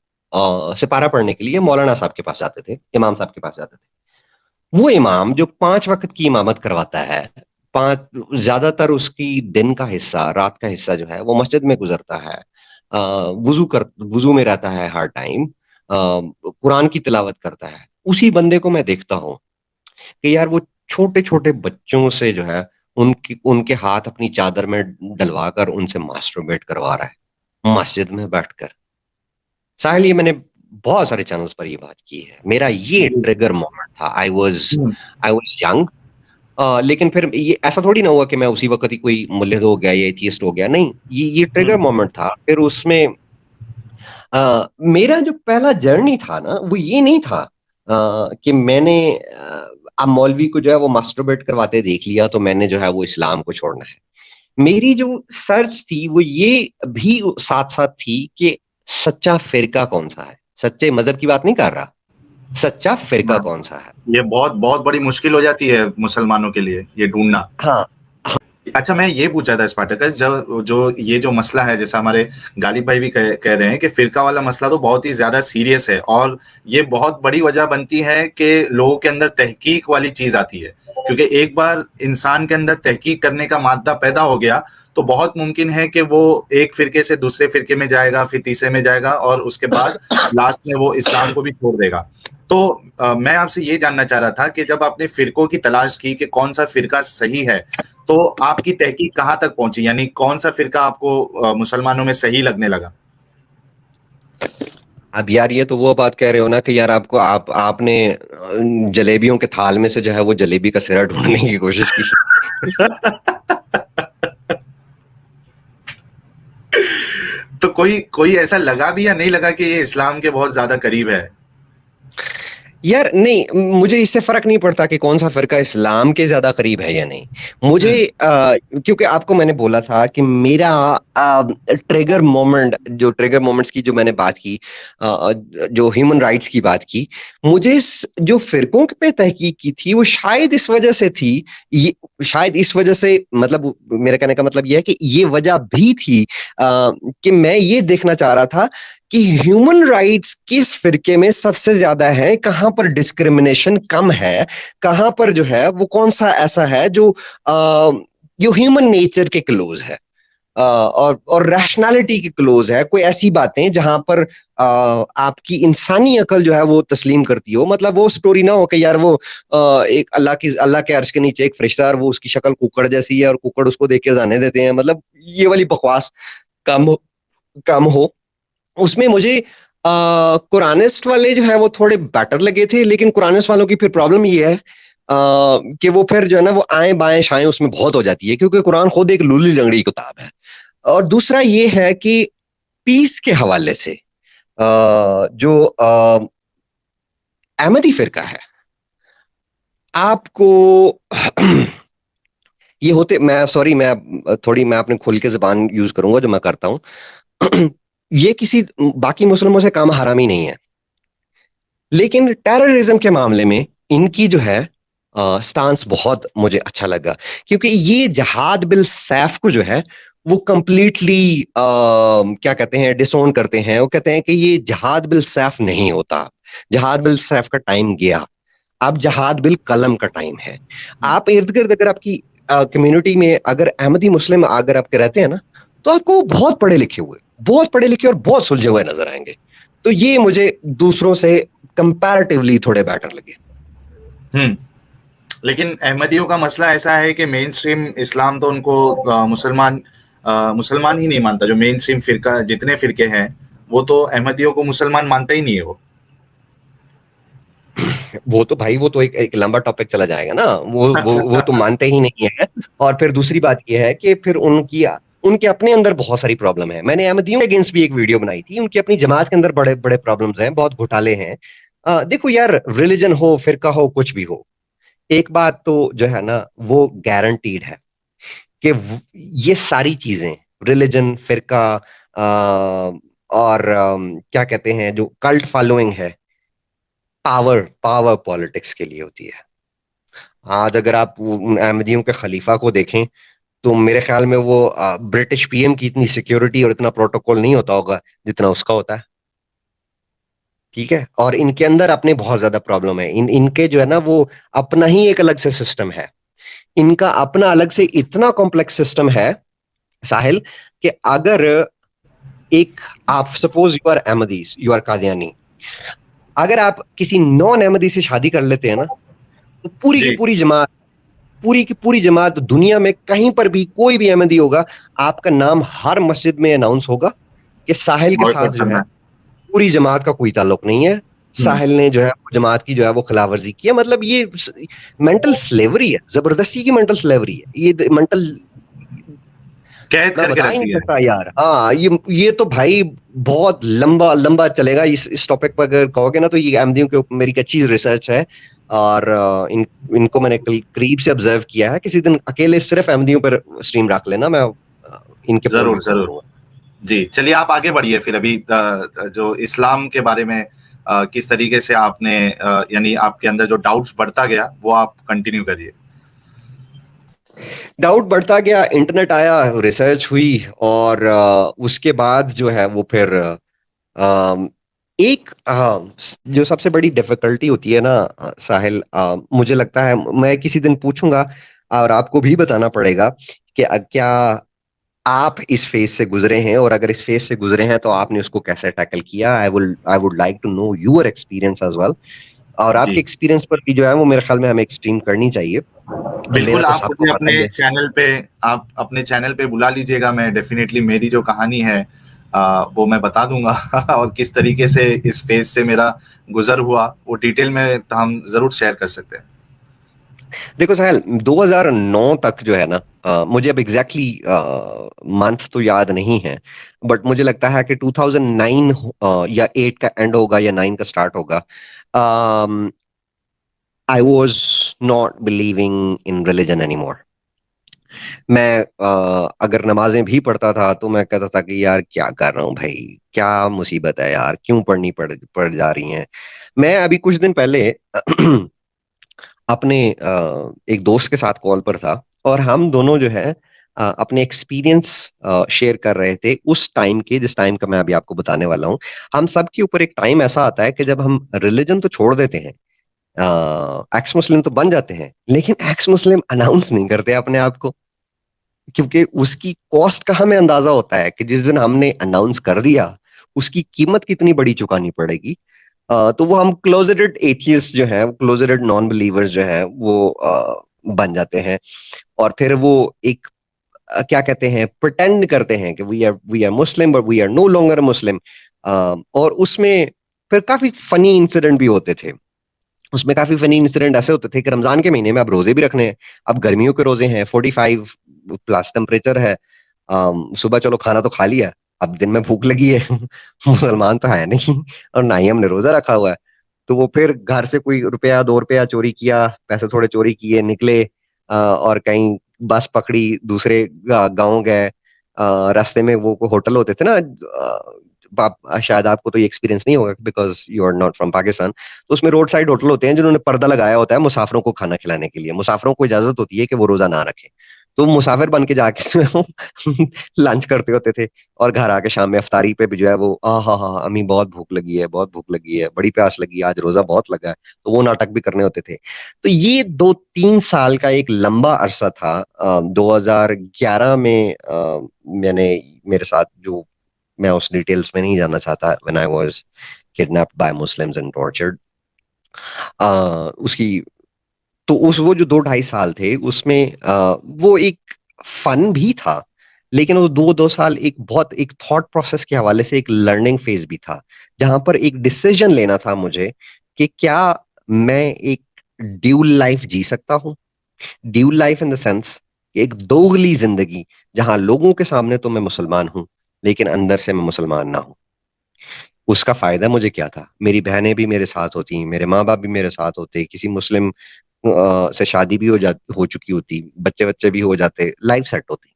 [SPEAKER 7] सिपारा पढ़ने के लिए मौलाना साहब के पास जाते थे, इमाम साहब के पास जाते थे. वो इमाम जो 5 वक्त की इमामत करवाता है, ज्यादातर उसकी दिन का हिस्सा, रात का हिस्सा जो है वो मस्जिद में गुजरता है, वुजू में रहता है हर टाइम, कुरान की तिलावत करता है. उसी बंदे को मैं देखता हूँ कि यार वो छोटे छोटे बच्चों से जो है उनके हाथ अपनी चादर में डलवा कर उनसे मास्टरबेट करवा रहा है मस्जिद में बैठकर. साहिल, ये मैंने बहुत सारे चैनल्स पर ये बात की है. मेरा ये ट्रिगर मोमेंट था. I was young. लेकिन फिर ये ऐसा थोड़ी ना हुआ कि मैं उसी वक्त ही कोई मुल्हिद हो गया या एथियस्ट हो गया. नहीं, ये ट्रिगर मोमेंट था. फिर उसमें मेरा जो पहला जर्नी था ना, वो ये नहीं था कि मैंने अब मौलवी को जो है वो मास्टरबेट करवाते देख लिया तो मैंने जो है वो इस्लाम को छोड़ना है. मेरी जो सर्च थी वो ये भी साथ साथ थी कि सच्चा फिरका कौन सा है. सच्चे मजहब की बात नहीं कर रहा, सच्चा फिरका कौन सा है.
[SPEAKER 2] ये बहुत बहुत बड़ी मुश्किल हो जाती है मुसलमानों के लिए ये ढूंढना.
[SPEAKER 7] हाँ.
[SPEAKER 2] अच्छा, मैं ये पूछा था स्पार्टकस, जो मसला है, जैसा हमारे गालिब भाई भी कह रहे हैं कि फिरका वाला मसला तो बहुत ही ज्यादा सीरियस है और ये बहुत बड़ी वजह बनती है कि लोगों के अंदर तहकीक वाली चीज आती है. क्योंकि एक बार इंसान के अंदर तहकीक करने का मादा पैदा हो गया तो बहुत मुमकिन है कि वो एक फिरके से दूसरे फिरके में जाएगा, फिर तीसरे में जाएगा और उसके बाद लास्ट में वो इस्लाम को भी छोड़ देगा. तो मैं आपसे ये जानना चाह रहा था कि जब आपने फिरकों की तलाश की कि कौन सा फिरका सही है, तो आपकी तहकीक कहाँ तक पहुंची, यानी कौन सा फिरका आपको मुसलमानों में सही लगने लगा?
[SPEAKER 7] अब यार ये तो वो बात कह रहे हो ना कि यार आपने जलेबियों के थाल में से जो है वो जलेबी का सिरा ढूंढने की कोशिश की.
[SPEAKER 2] तो कोई ऐसा लगा भी या नहीं लगा कि ये इस्लाम के बहुत ज्यादा करीब है?
[SPEAKER 7] यार नहीं, मुझे इससे फर्क नहीं पड़ता कि कौन सा फिरका इस्लाम के ज्यादा करीब है या नहीं. मुझे क्योंकि आपको मैंने बोला था कि मेरा ट्रिगर मोमेंट्स की जो मैंने बात की, जो ह्यूमन राइट्स की बात की, मुझे जो फिरकों पे तहकीक की थी वो शायद इस वजह से थी, शायद इस वजह से, मतलब मेरे कहने का मतलब ये है कि ये वजह भी थी कि मैं ये देखना चाह रहा था कि ह्यूमन राइट्स किस फिरके में सबसे ज्यादा है, कहां पर डिस्क्रिमिनेशन कम है, कहां पर जो है वो कौन सा ऐसा है जो ह्यूमन नेचर के क्लोज है और रैशनैलिटी के क्लोज है. कोई ऐसी बातें जहां पर आपकी इंसानी अकल जो है वो तस्लीम करती हो. मतलब वो स्टोरी ना हो कि यार वो एक अल्लाह के अर्श के नीचे एक फरिश्ता और वो उसकी शक्ल कुकड़ जैसी है और कुकड़ उसको देख के जाने देते हैं. मतलब ये वाली बकवास कम हो. उसमें मुझे कुरानिस्ट वाले जो है वो थोड़े बेटर लगे थे, लेकिन कुरानिस्ट वालों की फिर प्रॉब्लम ये है कि वो फिर जो है ना वो आए बाएं शाएं उसमें बहुत हो जाती है, क्योंकि कुरान खुद एक लूली लंगड़ी किताब है. और दूसरा ये है कि पीस के हवाले से जो अहमदी फिरका है, आपको ये होते, मैं सॉरी, मैं अपने खुल के जबान यूज करूंगा जो मैं करता हूं। ये किसी बाकी मुस्लिमों से काम हरामी नहीं है, लेकिन टेररिज्म के मामले में इनकी जो है स्टांस बहुत मुझे अच्छा लगा, क्योंकि ये जहाद बिल सैफ को जो है वो कंप्लीटली क्या कहते हैं, डिसोन करते हैं। वो कहते हैं कि ये जहाद बिल सैफ नहीं होता, जहाद बिल सैफ का टाइम गया, अब जहाद बिल कलम का टाइम है। आप इर्द गिर्द अगर आपकी कम्युनिटी में अगर अहमदी मुस्लिम अगर आपके रहते हैं ना, तो आपको बहुत पढ़े लिखे और बहुत सुलझे हुए नजर आएंगे। तो ये मुझे दूसरों से कंपैरेटिवली थोड़े बेटर लगे।
[SPEAKER 2] लेकिन अहमदियों का मसला ऐसा है कि मेन स्ट्रीम इस्लाम तो उनको मुसलमान ही नहीं मानता। जो मेन स्ट्रीम फिरका, जितने फिरके हैं, वो तो अहमदियों को मुसलमान मानता ही नहीं है।
[SPEAKER 7] वो तो भाई, वो तो एक लंबा टॉपिक चला जाएगा ना। वो तो मानते ही नहीं है। और फिर दूसरी बात ये है कि फिर उनके अपने अंदर बहुत सारी प्रॉब्लम है। मैंने अहमदियों के अगेंस्ट भी एक वीडियो बनाई थी। उनकी अपनी जमात के अंदर बड़े बड़े प्रॉब्लम्स हैं, बहुत घोटाले हैं। देखो यार, रिलीजन हो, फिरका हो, कुछ भी हो, एक बात तो जो है ना वो गारंटीड है कि ये सारी चीजें, रिलीजन, फिरका और क्या कहते हैं, जो कल्ट फॉलोइंग है, पावर पॉलिटिक्स के लिए होती है। आज अगर आप अहमदियों के खलीफा को देखें तो मेरे ख्याल में वो ब्रिटिश पीएम की इतनी सिक्योरिटी और इतना प्रोटोकॉल नहीं होता होगा जितना उसका होता है। ठीक है, और इनके अंदर अपने बहुत ज्यादा प्रॉब्लम है। इनके जो है ना वो अपना ही एक अलग से सिस्टम है। इनका अपना अलग से इतना कॉम्प्लेक्स सिस्टम है साहिल, कि अगर एक आप suppose you are Ahmadis, you are Qadiani, अगर आप किसी नॉन अहमदी से शादी कर लेते हैं ना, तो पूरी की पूरी जमात दुनिया में कहीं पर भी कोई भी अहमदी होगा, आपका नाम हर मस्जिद में अनाउंस होगा कि साहिल के साथ जो है पूरी जमात का कोई ताल्लुक नहीं है, साहिल ने जो है जमात की जो है वो खिलाफवर्जी की है। मतलब ये मेंटल स्लेवरी है, जबरदस्ती की मेंटल स्लेवरी है। ये मेंटल
[SPEAKER 2] कैद करके
[SPEAKER 7] बता ही नहीं
[SPEAKER 2] रखती है
[SPEAKER 7] सकता यार। हाँ, ये तो भाई बहुत लंबा चलेगा। इस टॉपिक पर अगर कहोगे ना, तो ये अहमदियों के ऊपर मेरी एक अच्छी रिसर्च है, और इनको मैंने करीब से ऑब्जर्व किया है। किसी दिन अकेले सिर्फ अहमदियों पर स्ट्रीम रख लेना, मैं इनके
[SPEAKER 2] जरूर। जी, चलिए आप आगे बढ़िए। फिर अभी जो इस्लाम के बारे में किस तरीके से आपने यानी आपके अंदर जो डाउट्स बढ़ता गया, वो आप कंटिन्यू करिए।
[SPEAKER 7] डाउट बढ़ता गया, इंटरनेट आया, रिसर्च हुई, और उसके बाद जो है वो फिर एक जो सबसे बड़ी डिफिकल्टी होती है ना साहिल, मुझे लगता है मैं किसी दिन पूछूंगा और आपको भी बताना पड़ेगा कि क्या आप इस फेज से गुजरे हैं, और अगर इस फेज से गुजरे हैं तो आपने उसको कैसे टैकल किया। I would like to know your experience as well, और आपके एक्सपीरियंस पर भी जो है वो मेरे ख्याल में हमें एक स्ट्रीम करनी चाहिए।
[SPEAKER 2] बिल्कुल, आप मुझे अपने चैनल पे बुला लीजिएगा। मैं डेफिनेटली मेरी जो कहानी है वो मैं बता दूंगा और किस तरीके से इस फेज से मेरा गुजर हुआ, वो डिटेल में हम जरूर शेयर कर सकते हैं।
[SPEAKER 7] देखो साहिल, 2009 तक जो है ना, मुझे अब एग्जैक्टली मंथ तो याद नहीं है, बट मुझे लगता है कि 2009 या 8 का एंड होगा या 9 का स्टार्ट होगा। I was not believing in religion anymore. मैं अगर नमाजें भी पढ़ता था तो मैं कहता था कि यार क्या कर रहा हूँ भाई, क्या मुसीबत है यार, क्यों पढ़नी पड़ जा रही हैं। मैं अभी कुछ दिन पहले अपने एक दोस्त के साथ कॉल पर था, और हम दोनों जो है अपने एक्सपीरियंस शेयर कर रहे थे उस टाइम के, जिस टाइम का मैं अभी आपको बताने वाला हूँ। हम सब के ऊपर एक टाइम ऐसा आता है कि जब हम रिलीजन तो छोड़ देते हैं, एक्स मुस्लिम तो बन जाते हैं, लेकिन एक्स मुस्लिम अनाउंस नहीं करते अपने आप को, क्योंकि उसकी कॉस्ट का हमें अंदाजा होता है कि जिस दिन हमने अनाउंस कर दिया उसकी कीमत कितनी बड़ी चुकानी पड़ेगी। तो वो हम क्लोजेटेड एथियस्ट जो है, क्लोजेटेड नॉन बिलीवर्स जो है वो बन जाते हैं, और फिर वो एक क्या कहते हैं, प्रिटेंड करते हैं कि we are Muslim but we are no longer Muslim. और उसमें फिर काफी फनी इंसिडेंट भी होते थे। उसमें काफी फनी इंसिडेंट ऐसे होते थे कि रमजान के महीने में अब रोजे भी रखने हैं, अब गर्मियों के रोजे हैं, 45 प्लस टेम्परेचर है, सुबह चलो खाना तो खा लिया, अब दिन में भूख लगी है मुसलमान तो है नहीं और ना ही हमने रोजा रखा हुआ है, तो वो फिर घर से कोई रुपया 2 रुपया चोरी किया, पैसे थोड़े चोरी किए, निकले और कहीं बस पकड़ी, दूसरे गांव गए। रास्ते में वो होटल होते थे ना, शायद आपको तो ये एक्सपीरियंस नहीं होगा because you are not from Pakistan, तो उसमें रोड साइड होटल होते हैं जिन्होंने पर्दा लगाया होता है मुसाफिरों को खाना खिलाने के लिए। मुसाफिरों को इजाजत होती है कि वो रोजा ना रखें, तो मुसाफिर बन के जाके इसमें लंच करते होते थे और घर आके शाम में अफ्तारी पे भी जो है वो हा अम्मी बहुत भूख लगी है, बहुत भूख लगी है, बड़ी प्यास लगी है, आज रोजा बहुत लगा है, तो वो नाटक भी करने होते थे। तो ये 2-3 साल का एक लंबा अरसा था। 2011 में मैंने मेरे साथ जो, मैं उस डिटेल्स में नहीं जानना चाहता, when I was kidnapped bye Muslims and tortured, उसकी तो उस वो जो 2-2.5 साल थे उसमें वो एक फन भी था, लेकिन वो 2 साल एक बहुत एक थॉट प्रोसेस के हवाले से एक लर्निंग फेज भी था, जहां पर एक डिसीजन लेना था मुझे कि क्या मैं एक ड्यूल लाइफ जी सकता हूँ। Dual life in the sense एक दोगली जिंदगी, जहां लोगों के सामने तो मैं मुसलमान हूं लेकिन अंदर से मैं मुसलमान ना हूं। उसका फायदा मुझे क्या था? मेरी बहनें भी मेरे साथ होती, मेरे माँ बाप भी मेरे साथ होते, किसी मुस्लिम से शादी भी हो चुकी होती, बच्चे बच्चे भी हो जाते, लाइफ सेट होती।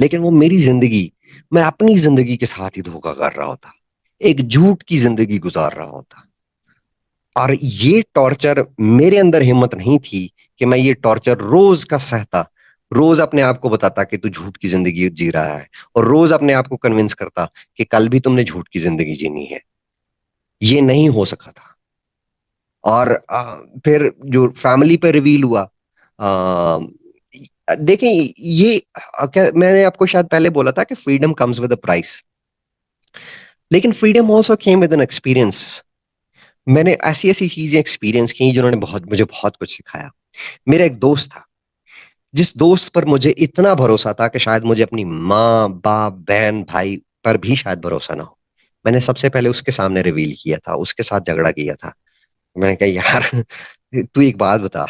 [SPEAKER 7] लेकिन वो मेरी जिंदगी, मैं अपनी जिंदगी के साथ ही धोखा कर रहा होता, एक झूठ की जिंदगी गुजार रहा होता। और ये टॉर्चर, मेरे अंदर हिम्मत नहीं थी कि मैं ये टॉर्चर रोज का सहता, रोज अपने आप को बताता कि तू झूठ की जिंदगी जी रहा है, और रोज अपने आप को कन्विंस करता कि कल भी तुमने झूठ की जिंदगी जीनी है। ये नहीं हो सका था। और फिर जो फैमिली पे रिवील हुआ, देखें ये क्या, मैंने आपको शायद पहले बोला था कि freedom comes with a price, लेकिन freedom also came with an experience. मैंने ऐसी ऐसी चीजें एक्सपीरियंस की जिन्होंने मुझे बहुत कुछ सिखाया। मेरा एक दोस्त था, जिस दोस्त पर मुझे इतना भरोसा था कि शायद मुझे अपनी माँ बाप बहन भाई पर भी शायद भरोसा ना हो, मैंने सबसे पहले उसके सामने रिवील किया था, उसके साथ झगड़ा किया था। मैंने कहा यार तू एक बात बता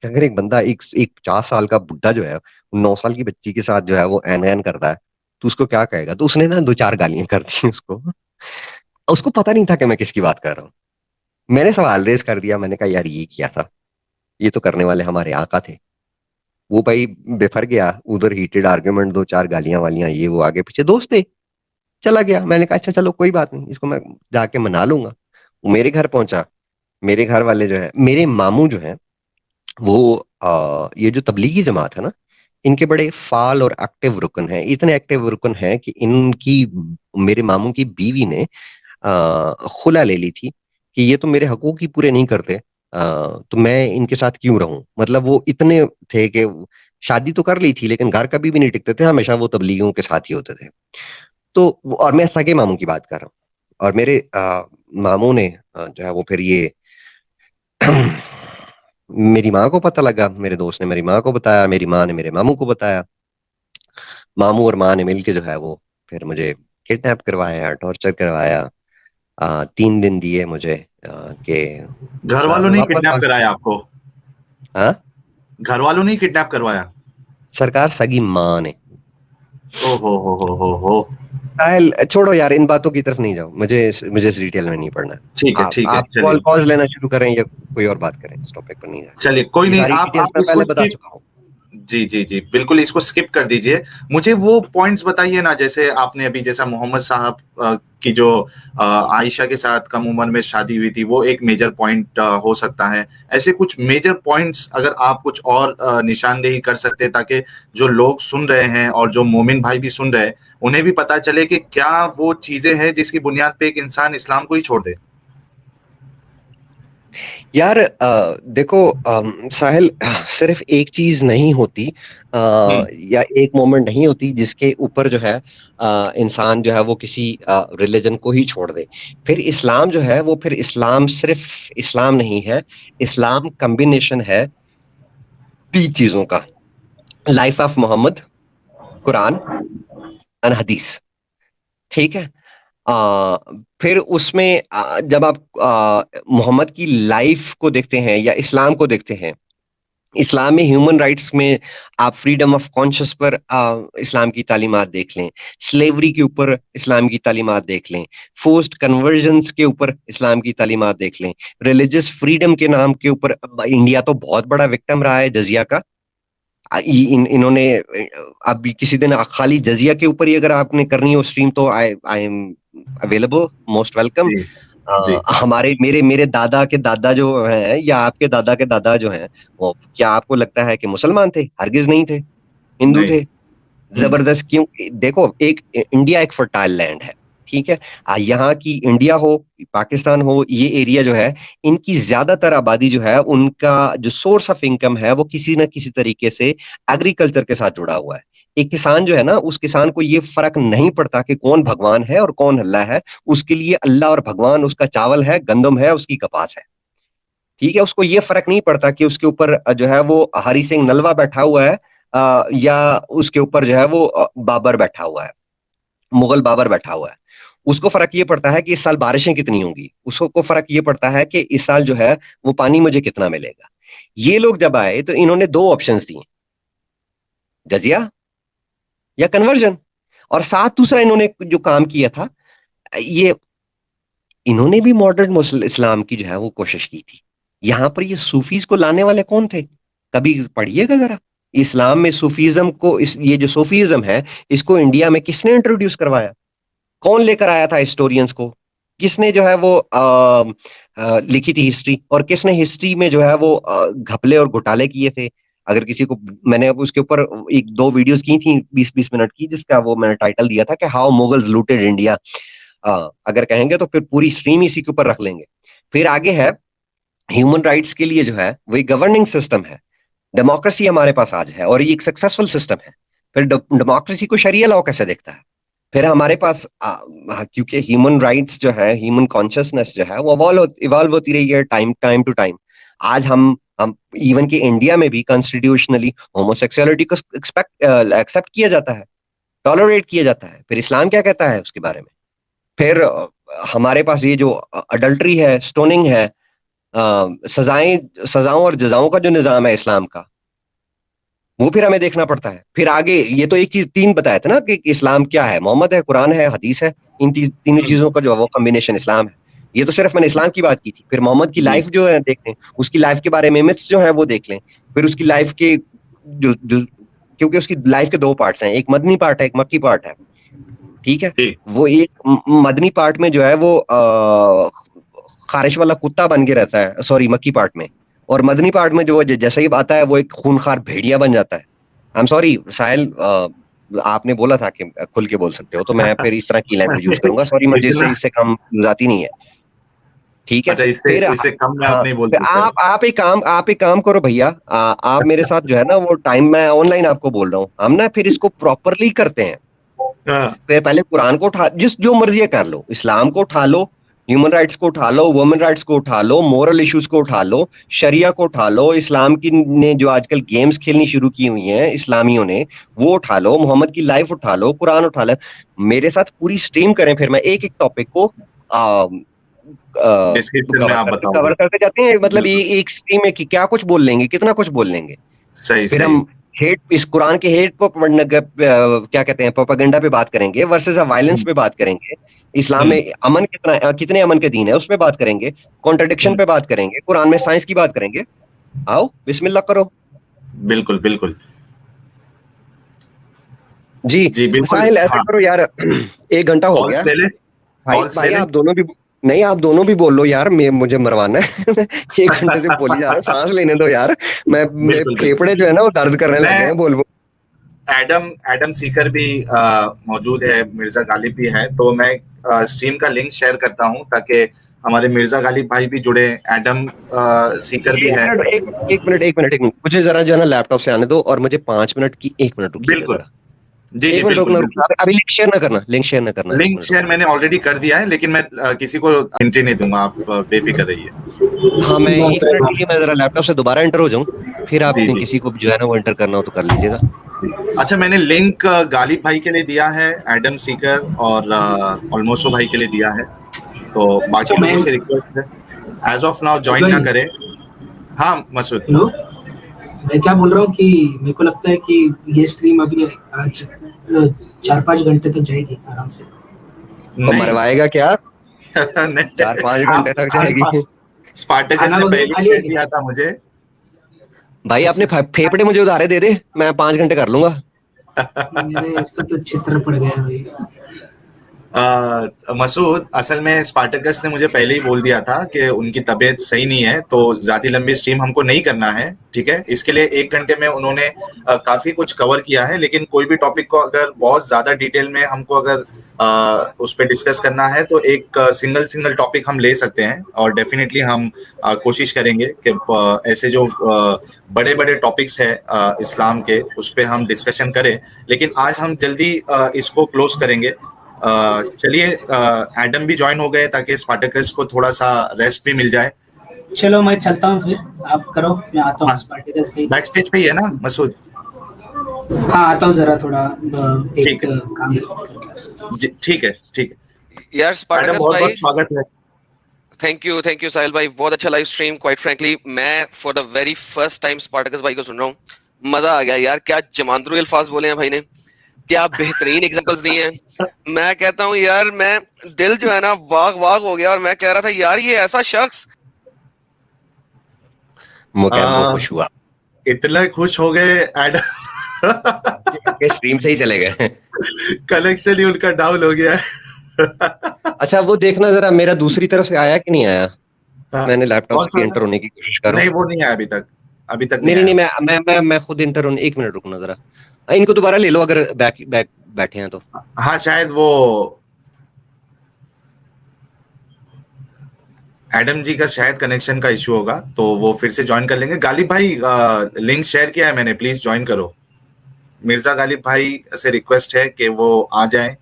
[SPEAKER 7] अगर एक बंदा एक 50 साल का बुड्ढा जो है 9 साल की बच्ची के साथ जो है वो एन एन करता है, तो उसको क्या कहेगा? तो उसने ना 2-4 गालियां कर दी उसको। उसको पता नहीं था कि मैं किसकी बात कर रहा हूँ। मैंने सवाल रेज कर दिया, मैंने कहा यार ये किया था, ये तो करने वाले हमारे आका थे। वो भाई बेफर गया, उधर हीटेड आर्ग्यूमेंट, 2-4 गालियां वालियां, ये वो, आगे पीछे दोस्त थे, चला गया। मैंने कहा अच्छा चलो कोई बात नहीं, इसको मैं जाके मना लूंगा। वो मेरे घर पहुंचा, मेरे घर वाले जो है, मेरे मामू जो है वो ये जो तबलीगी जमात है ना, इनके बड़े फाल और एक्टिव रुकन हैं। इतने एक्टिव रुकन हैं कि इनकी, मेरे मामू की बीवी ने खुला ले ली थी कि ये तो मेरे हकूक ही पूरे नहीं करते, तो मैं इनके साथ क्यों रहूं। मतलब वो इतने थे कि शादी तो कर ली थी लेकिन घर कभी भी नहीं टिकते थे, हमेशा वो तबलीगियों के साथ ही होते थे। तो और मैं सगे मामू की बात कर रहा हूँ। और मेरे मामू ने जो है वो फिर ये मेरी माँ को पता लगा, मेरे दोस्त ने मेरी माँ को बताया, मेरी माँ ने मेरे मामू को बताया, मामू और माँ ने मिलके जो है वो फिर मुझे किडनैप करवाया, टॉर्चर करवाया। 3 दिन दिए मुझे कि
[SPEAKER 2] घर वालों ने
[SPEAKER 7] वापस
[SPEAKER 2] किडनैप कराया आपको?
[SPEAKER 7] हाँ,
[SPEAKER 2] घर वालों ने किडनैप करवाया?
[SPEAKER 7] सरकार सगी माँ ने।
[SPEAKER 2] ओ हो।
[SPEAKER 7] साहिल छोड़ो यार, इन बातों की तरफ नहीं जाओ, मुझे मुझे इस डिटेल में नहीं पढ़ना।
[SPEAKER 2] ठीक है
[SPEAKER 7] आप
[SPEAKER 2] चलिए,
[SPEAKER 7] कॉल लेना शुरू करें या कोई और बात करें, इस टॉपिक पर नहीं जाए।
[SPEAKER 2] चलिए कोई
[SPEAKER 7] ये
[SPEAKER 2] नहीं,
[SPEAKER 7] सारी
[SPEAKER 2] आप
[SPEAKER 7] डिटेल्स मैं
[SPEAKER 2] इसको
[SPEAKER 7] पहले बता चुका हूँ।
[SPEAKER 2] जी बिल्कुल, इसको स्किप कर दीजिए। मुझे वो पॉइंट्स बताइए ना, जैसे आपने अभी, जैसा मोहम्मद साहब की जो आयशा के साथ कम उम्र में शादी हुई थी, वो एक मेजर पॉइंट हो सकता है। ऐसे कुछ मेजर पॉइंट्स अगर आप कुछ और निशानदेही कर सकते हैं, ताकि जो लोग सुन रहे हैं और जो मोमिन भाई भी सुन रहे हैं, उन्हें भी पता चले कि क्या वो चीजें हैं जिसकी बुनियाद पे एक इंसान इस्लाम को ही छोड़ दे।
[SPEAKER 7] यार देखो साहिल, सिर्फ एक चीज नहीं होती या एक मोमेंट नहीं होती जिसके ऊपर जो है इंसान जो है वो किसी रिलीजन को ही छोड़ दे। फिर इस्लाम जो है वो, फिर इस्लाम सिर्फ इस्लाम नहीं है, इस्लाम कॉम्बिनेशन है 3 चीजों का: लाइफ ऑफ मोहम्मद, कुरान और हदीस। ठीक है। फिर उसमें जब आप मोहम्मद की लाइफ को देखते हैं या इस्लाम को देखते हैं, इस्लाम में ह्यूमन राइट्स में आप फ्रीडम ऑफ कॉन्शियस पर इस्लाम की तालीमात देख लें, स्लेवरी के ऊपर इस्लाम की तालीमात देख लें, फोर्स्ड कन्वर्जन्स के ऊपर इस्लाम की तालीमात देख लें, रिलीजियस फ्रीडम के नाम के ऊपर इंडिया तो बहुत बड़ा विक्टिम रहा है जजिया का। इन्होंने अभी किसी दिन खाली जजिया के ऊपर ही अगर आपने करनी हो स्ट्रीम तो I am available, most welcome. हमारे मेरे दादा के दादा जो हैं या आपके दादा के दादा जो हैं वो क्या आपको लगता है कि मुसलमान थे? हरगिज नहीं थे, हिंदू थे। जबरदस्त क्यों? देखो, एक इंडिया एक फर्टाइल लैंड है, ठीक है। यहाँ की इंडिया हो, पाकिस्तान हो, ये एरिया जो है, इनकी ज्यादातर आबादी जो है, उनका जो सोर्स ऑफ इनकम है वो किसी ना किसी तरीके से एग्रीकल्चर के साथ जुड़ा हुआ है। एक किसान जो है ना, उस किसान को ये फर्क नहीं पड़ता कि कौन भगवान है और कौन अल्लाह है। उसके लिए अल्लाह और भगवान उसका चावल है, गंदम है, उसकी कपास है, ठीक है। उसको ये फर्क नहीं पड़ता कि उसके ऊपर जो है वो हरि सिंह नलवा बैठा हुआ है या उसके ऊपर जो है वो बाबर बैठा हुआ है, मुगल बाबर बैठा हुआ है। उसको फर्क ये पड़ता है कि इस साल बारिशें कितनी होंगी। उसको फर्क ये पड़ता है कि इस साल जो है वो पानी मुझे कितना मिलेगा। ये लोग जब आए तो इन्होंने दो ऑप्शंस दिए, जजिया या कन्वर्जन। और साथ दूसरा इन्होंने जो काम किया था, ये इन्होंने भी मॉडर्न मुस्लिम इस्लाम की जो है वो कोशिश की थी। यहां पर ये सूफीज को लाने वाले कौन थे? कभी पढ़िएगा जरा इस्लाम में सूफीज्म को। ये जो सूफीज्म है, इसको इंडिया में किसने इंट्रोड्यूस करवाया? कौन लेकर आया था हिस्टोरियंस को? किसने जो है वो लिखी थी हिस्ट्री? और किसने हिस्ट्री में जो है वो घपले और घोटाले किए थे? अगर किसी को, मैंने उसके ऊपर एक दो वीडियोस की थी 20-20 मिनट की, जिसका वो मैंने टाइटल दिया था कि हाउ मुगल्स लूटेड इंडिया। अगर कहेंगे तो फिर पूरी स्ट्रीम इसी के ऊपर रख लेंगे। फिर आगे है ह्यूमन राइट्स के लिए जो है वही गवर्निंग सिस्टम है। डेमोक्रेसी हमारे पास आज है और ये एक सक्सेसफुल सिस्टम है। फिर डेमोक्रेसी को शरिया लॉ कैसे देखता है? फिर हमारे पास क्योंकि ह्यूमन राइट्स जो है, ह्यूमन कॉन्शियसनेस जो है वो इवॉल्व होती रही है टाइम टू टाइम। आज हम इवन कि इंडिया में भी कॉन्स्टिट्यूशनली होमोसेक्सुअलिटी को एक्सेप्ट किया जाता है, टॉलरेट किया जाता है। फिर इस्लाम क्या कहता है उसके बारे में? फिर हमारे पास ये जो अडल्ट्री है, स्टोनिंग है, सजाओं और जजाओं का जो निजाम है इस्लाम का, वो फिर हमें देखना पड़ता है। फिर आगे ये तो एक चीज तीन बताया था ना कि इस्लाम क्या है, मोहम्मद है, कुरान है, हदीस है। इन तीनों चीजों का जो वो कॉम्बिनेशन इस्लाम है। ये तो सिर्फ मैंने इस्लाम की बात की थी। फिर मोहम्मद की लाइफ जो है देख लें, उसकी लाइफ के बारे में मिथ्स जो है वो देख लें। फिर उसकी लाइफ के जो क्योंकि उसकी लाइफ के दो पार्ट्स हैं, एक मदनी पार्ट है, एक मक्की पार्ट है, ठीक है। वो एक मदनी पार्ट में जो है वो खारिश वाला कुत्ता बन के रहता है, सॉरी मक्की पार्ट में। और मदनी पार्ट में जो जैसा ही आता है वो एक खूनखार भेड़िया बन जाता है। आई एम सॉरी साहिल, आपने बोला था कि खुल के बोल सकते हो, तो मैं फिर इस तरह की लैंग्वेज यूज करूंगा। सॉरी, मुझे इससे कम जाती नहीं है, ठीक है।
[SPEAKER 2] इससे कम में आप नहीं बोल सकते।
[SPEAKER 7] आप एक काम करो भैया, आप मेरे साथ जो है ना वो टाइम, मैं ऑनलाइन आपको बोल रहा हूँ, हम ना फिर इसको प्रॉपरली करते हैं। फिर पहले कुरान को उठा, जो मर्जी कर लो, इस्लाम को उठा लो, ह्यूमन राइट्स को उठा लो, वुमेन राइट्स को उठा लो, मोरल इश्यूज को उठा लो, शरिया को उठा लो, इस्लाम की ने जो आजकल गेम्स खेलनी शुरू की हुई हैं इस्लामियों ने, वो उठा लो, मोहम्मद की लाइफ उठा लो, कुरान उठा लो, मेरे साथ पूरी स्ट्रीम करें। फिर मैं एक एक टॉपिक को कवर करते जाते हैं। मतलब ये एक स्ट्रीम में कि क्या कुछ बोल लेंगे, कितना कुछ बोल लेंगे।
[SPEAKER 2] फिर
[SPEAKER 7] हम हेट, इस कुरान के हेट क्या कहते हैं, प्रोपेगेंडा पे बात करेंगे, वर्सेस वायलेंस पे बात करेंगे, इस्लाम में अमन कितने अमन के दीन है उस पे बात करेंगे, कॉन्ट्रडिक्शन पे बात करेंगे, कुरान में साइंस की बात करेंगे। आओ बिस्मिल्लाह करो।
[SPEAKER 2] बिल्कुल बिल्कुल
[SPEAKER 7] जी साहिल, ऐसा करो यार, 1 घंटा हो गया भाई, आप दोनों भी नहीं, आप दोनों भी बोल लो यार, मुझे मरवाना है। 1 घंटे से बोली जा रहा हूँ, सांस लेने दो यार, मेरे फेफड़े जो है ना वो दर्द करने लगे हैं। बोल
[SPEAKER 2] एडम सीकर भी मौजूद है, मिर्जा गालिब भी है, तो मैं स्ट्रीम का लिंक शेयर करता हूं ताकि हमारे मिर्जा गालिब भाई भी जुड़े, एडम सीकर भी है।
[SPEAKER 7] एक मिनट मुझे जरा जो है ना लैपटॉप से आने दो, और मुझे 5 मिनट की 1 मिनट रुकिए।
[SPEAKER 2] बिल्कुल जी बिल्कुल।
[SPEAKER 7] अभी लिंक शेयर ना करना।
[SPEAKER 2] लिंक शेयर मैंने ऑलरेडी कर दिया है, लेकिन मैं किसी को एंट्री नहीं दूंगा, आप बेफिक्र रहिए।
[SPEAKER 7] हाँ, मैं 1 मिनट के लिए मैं जरा लैपटॉप से दोबारा एंटर हो जाऊं, फिर आप किसी को जो है ना वो एंटर करना हो तो कर लीजिएगा।
[SPEAKER 2] अच्छा, मैंने लिंक गालिब भाई के लिए दिया है, एडम सीकर और ऑलमोस्टो भाई के लिए दिया है, तो बाकी लोगों से रिक्वेस्ट है एज ऑफ नाउ ज्वाइन ना करें। हाँ मसूद,
[SPEAKER 8] मैं क्या बोल रहा हूँ कि मेरे को लगता है कि ये स्ट्रीम अभी आज 4-5 घंटे तक जाएगी आराम से।
[SPEAKER 7] तो मरवाएगा क्या? 4-5 घंटे तक जाएगी?
[SPEAKER 2] स्पार्टकस ने पहले ही कह दिया था मुझे।
[SPEAKER 7] भाई अपने फेफड़े मुझे उधारे दे दे, मैं 5 घंटे कर लूंगा।
[SPEAKER 8] मेरे इसका तो चित्र पड़ गया भाई।
[SPEAKER 2] मसूद, असल में स्पार्टकस ने मुझे पहले ही बोल दिया था कि उनकी तबीयत सही नहीं है, तो ज्यादा लंबी स्ट्रीम हमको नहीं करना है, ठीक है। इसके लिए 1 घंटे में उन्होंने काफी कुछ कवर किया है, लेकिन कोई भी टॉपिक को अगर बहुत ज्यादा डिटेल में हमको अगर उस पर डिस्कस करना है तो एक सिंगल टॉपिक हम ले सकते हैं, और डेफिनेटली हम कोशिश करेंगे कि ऐसे जो बड़े बड़े टॉपिक्स है इस्लाम के, उस पर हम डिस्कशन करें। लेकिन आज हम जल्दी इसको क्लोज करेंगे। चलिए, एडम भी ज्वाइन हो गए ताकि स्पार्टकस को थोड़ा सा रेस्ट भी मिल जाए।
[SPEAKER 8] चलो मैं चलता हूँ, फिर आप करो, मैं आता हूँ स्पार्टकस पे।
[SPEAKER 2] बैक स्टेज पे ही है ना मसूद?
[SPEAKER 8] हाँ आता हूँ, जरा थोड़ा एक काम है।
[SPEAKER 2] ठीक है, ठीक है
[SPEAKER 3] यार। स्पार्टकस
[SPEAKER 2] बहुत
[SPEAKER 3] भाई
[SPEAKER 2] बहुत स्वागत है।
[SPEAKER 3] थैंक यू साहिल भाई, बहुत अच्छा लाइव स्ट्रीम। क्वाइट फ्रैंकली मैं for the very first time Spartacus भाई को सुन रहा हूँ, मजा आ गया यार। क्या जमांदरू अल्फाज बोले हैं भाई ने, क्या बेहतरीन एग्जांपल्स दिए हैं। मैं कहता हूँ यार, मैं दिल जो है ना वाग हो गया, और मैं कह रहा था यार ये ऐसा शख्स।
[SPEAKER 7] खुश हुआ,
[SPEAKER 2] इतना खुश हो गए एडम
[SPEAKER 7] स्ट्रीम से ही चले गए।
[SPEAKER 2] कनेक्शन ही उनका डाउन हो गया
[SPEAKER 7] अच्छा वो देखना जरा मेरा दूसरी तरफ से आया कि नहीं आया। मैंने लैपटॉप से एंटर होने की कोशिश करूं।
[SPEAKER 2] नहीं, वो नहीं आया अभी तक
[SPEAKER 7] नहीं, मैं खुद इंटर होने। 1 मिनट रुकना जरा, इनको दोबारा ले लो अगर बैठे हैं तो।
[SPEAKER 2] हाँ, शायद वो एडम जी का शायद कनेक्शन का इशू होगा, तो वो फिर से ज्वाइन कर लेंगे। गालिब भाई, लिंक शेयर किया है मैंने, प्लीज ज्वाइन करो। मिर्जा गालिब भाई से रिक्वेस्ट है कि वो आ जाएं,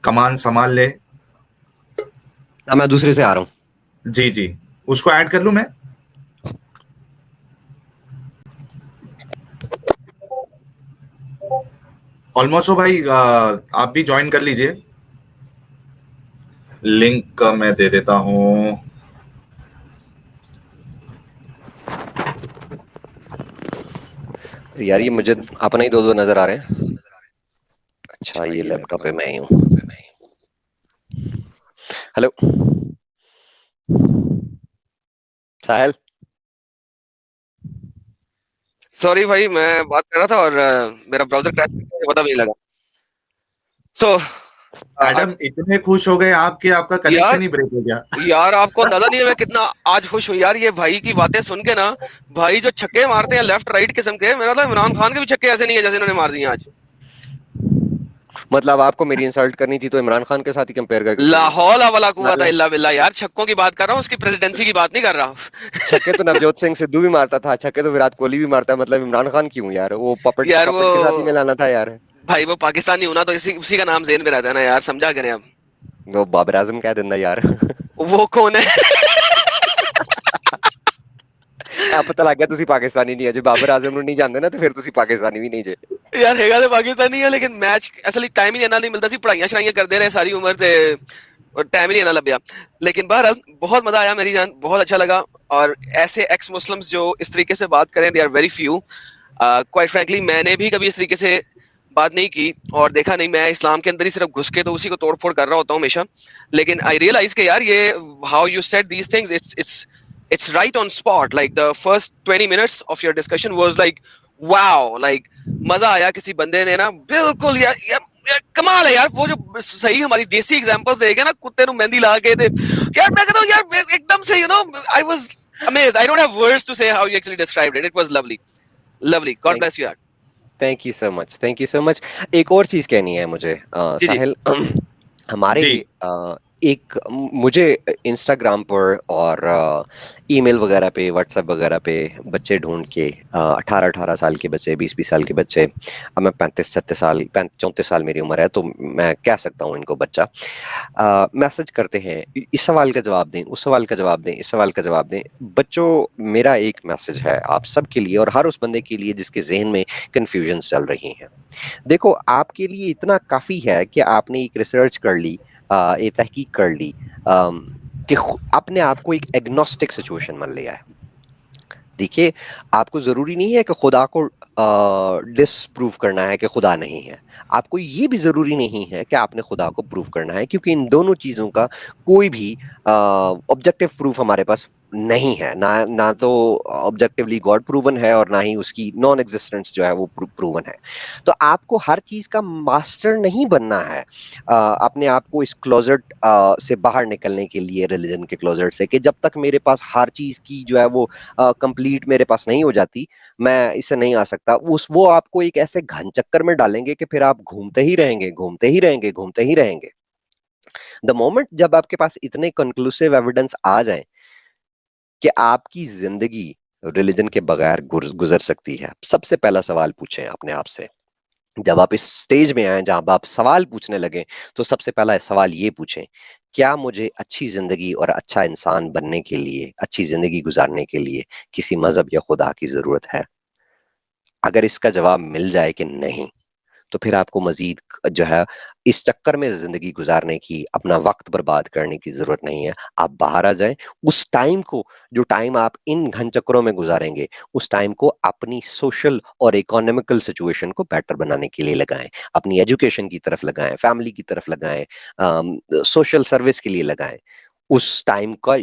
[SPEAKER 2] कमान संभाल ले।
[SPEAKER 7] मैं दूसरे से आ रहा हूँ।
[SPEAKER 2] जी, उसको ऐड कर लूं मैं? ऑलमोस्ट हो भाई, आप भी ज्वाइन कर लीजिए। लिंक मैं दे देता हूं।
[SPEAKER 7] यार ये मुझे अपना ही दो नजर आ रहे हैं। अच्छा ये लैपटॉप पे मैं ही हूँ। हेलो साहिल।
[SPEAKER 3] सॉरी भाई, मैं बात कर रहा था और मेरा ब्राउजर क्रैश हो गया, पता भी नहीं लगा। सो
[SPEAKER 2] एडम इतने खुश हो गए आपके, आपका कनेक्शन ही ब्रेक हो गया।
[SPEAKER 3] यार आपको अंदाजा नहीं है मैं कितना आज खुश हूँ यार, ये भाई की बातें सुन के ना। भाई जो छक्के मारते हैं लेफ्ट राइट किस्म के, मेरा तो इमरान खान के भी छक्के ऐसे नहीं है जैसे इन्होंने मार दिए आज।
[SPEAKER 6] मतलब आपको मेरी इंसल्ट करनी थी तो इमरान खान के साथ ही कंपेयर करके?
[SPEAKER 3] लाहौल वला कुव्वता इल्ला बिल्लाह यार, छक्कों की बात कर रहा हूँ, उसकी प्रेसिडेंसी की बात नहीं कर रहा।
[SPEAKER 6] छक्के तो नवजोत सिंह सिद्धू भी मारता था, छक्के तो विराट कोहली भी मारता है, मतलब इमरान खान क्यों यार? वो पपट
[SPEAKER 3] यार
[SPEAKER 6] पपट के साथ ही मिलाना था यार।
[SPEAKER 3] भाई वो पाकिस्तानी हूं ना, तो उसी का नाम जेन में रहता है ना यार, समझा करें अब।
[SPEAKER 6] वो बाबर आजम कह देना यार।
[SPEAKER 3] वो कौन है?
[SPEAKER 6] आप पता लग गया तुसी पाकिस्तानी नहीं है, जो बाबर आजम नहीं जानते ना, तो फिर तुसी पाकिस्तानी भी नहीं जे
[SPEAKER 3] यार। हैगा तो पाकिस्तानी है, लेकिन मैच असली टाइम ही नहीं मिलता सी, पढ़ाइयां शराइयां करते रहे सारी उम्र से, और टाइम ही नहीं लभ्या। लेकिन बहरहाल बहुत मजा आया मेरी जान, बहुत अच्छा लगा। और ऐसे एक्स मुस्लिम्स जो इस तरीके से बात करें, they are very few. Quite frankly मैंने भी कभी इस तरीके से बात नहीं की और देखा नहीं। मैं इस्लाम के अंदर ही सिर्फ घुस के तो उसी को तोड़फोड़ कर रहा होता हूँ हमेशा। लेकिन आई रियलाइज के यार, ये how you said these things, it's right on spot. Like the first 20 minutes of your discussion was like wow, like मजा आया। किसी बंदे ने ना बिल्कुल यार कमाल है यार, वो जो सही हमारी देसी एग्जांपल्स देगा ना, कुत्ते नु मेहंदी लगा के थे यार, मैं कहता हूँ यार एकदम से, you know, I was amazed. I don't have words to say how you actually described it. It was lovely. God bless you यार।
[SPEAKER 6] Thank you so much. एक और चीज कहनी है मुझे साहिल। हमारे एक मुझे इंस्टाग्राम पर और ईमेल वगैरह पे, व्हाट्सएप वगैरह पे बच्चे ढूंढ के 18 साल के बच्चे, 20 साल के बच्चे, अब मैं 34 साल मेरी उम्र है, तो मैं कह सकता हूँ इनको बच्चा, मैसेज करते हैं, इस सवाल का जवाब दें, उस सवाल का जवाब दें, इस सवाल का जवाब दें। बच्चों, मेरा एक मैसेज है आप सब के लिए और हर उस बंदे के लिए जिसके जहन में कन्फ्यूजन चल रही हैं। देखो, आपके लिए इतना काफ़ी है कि आपने एक रिसर्च कर ली, एक तहकीक कर ली कि अपने आप को एक एग्नोस्टिक सिचुएशन मान लिया है। देखिए, आपको जरूरी नहीं है कि खुदा को डिसप्रूव करना है कि खुदा नहीं है। आपको ये भी जरूरी नहीं है कि आपने खुदा को प्रूव करना है, क्योंकि इन दोनों चीजों का कोई भी ऑब्जेक्टिव प्रूफ हमारे पास नहीं है। ना तो ऑब्जेक्टिवली गॉड प्रूवन है और ना ही उसकी नॉन एग्जिस्टेंस जो है वो प्रूवन है। तो आपको हर चीज का मास्टर नहीं बनना है अपने आप को इस क्लोजेट से बाहर निकलने के लिए, रिलीजन के क्लोजेट से, कि जब तक मेरे पास हर चीज की जो है वो कंप्लीट मेरे पास नहीं हो जाती, मैं इससे नहीं आ सकता। वो आपको एक ऐसे घन चक्कर में डालेंगे कि फिर आप घूमते ही रहेंगे, घूमते ही रहेंगे, घूमते ही रहेंगे। द मोमेंट जब आपके पास इतने कंक्लूसिव एविडेंस आ जाए कि आपकी जिंदगी रिलीजन के बगैर गुजर सकती है, सबसे पहला सवाल पूछें अपने आप से। जब आप इस स्टेज में आए जहां आप सवाल पूछने लगे, तो सबसे पहला सवाल ये पूछें, क्या मुझे अच्छी जिंदगी और अच्छा इंसान बनने के लिए, अच्छी जिंदगी गुजारने के लिए किसी मजहब या खुदा की जरूरत है? अगर इसका जवाब मिल जाए कि नहीं, तो फिर आपको मजीद जो है इस चक्कर में जिंदगी गुजारने की, अपना वक्त बर्बाद करने की जरूरत नहीं है। आप बाहर आ जाएं। उस टाइम को, जो टाइम आप इन घन चक्करों में गुजारेंगे, उस टाइम को अपनी सोशल और इकोनॉमिकल सिचुएशन को बेटर बनाने के लिए लगाएं, अपनी एजुकेशन की तरफ लगाएं, फैमिली की तरफ लगाएं, सोशल सर्विस के लिए लगाएं। उस टाइम का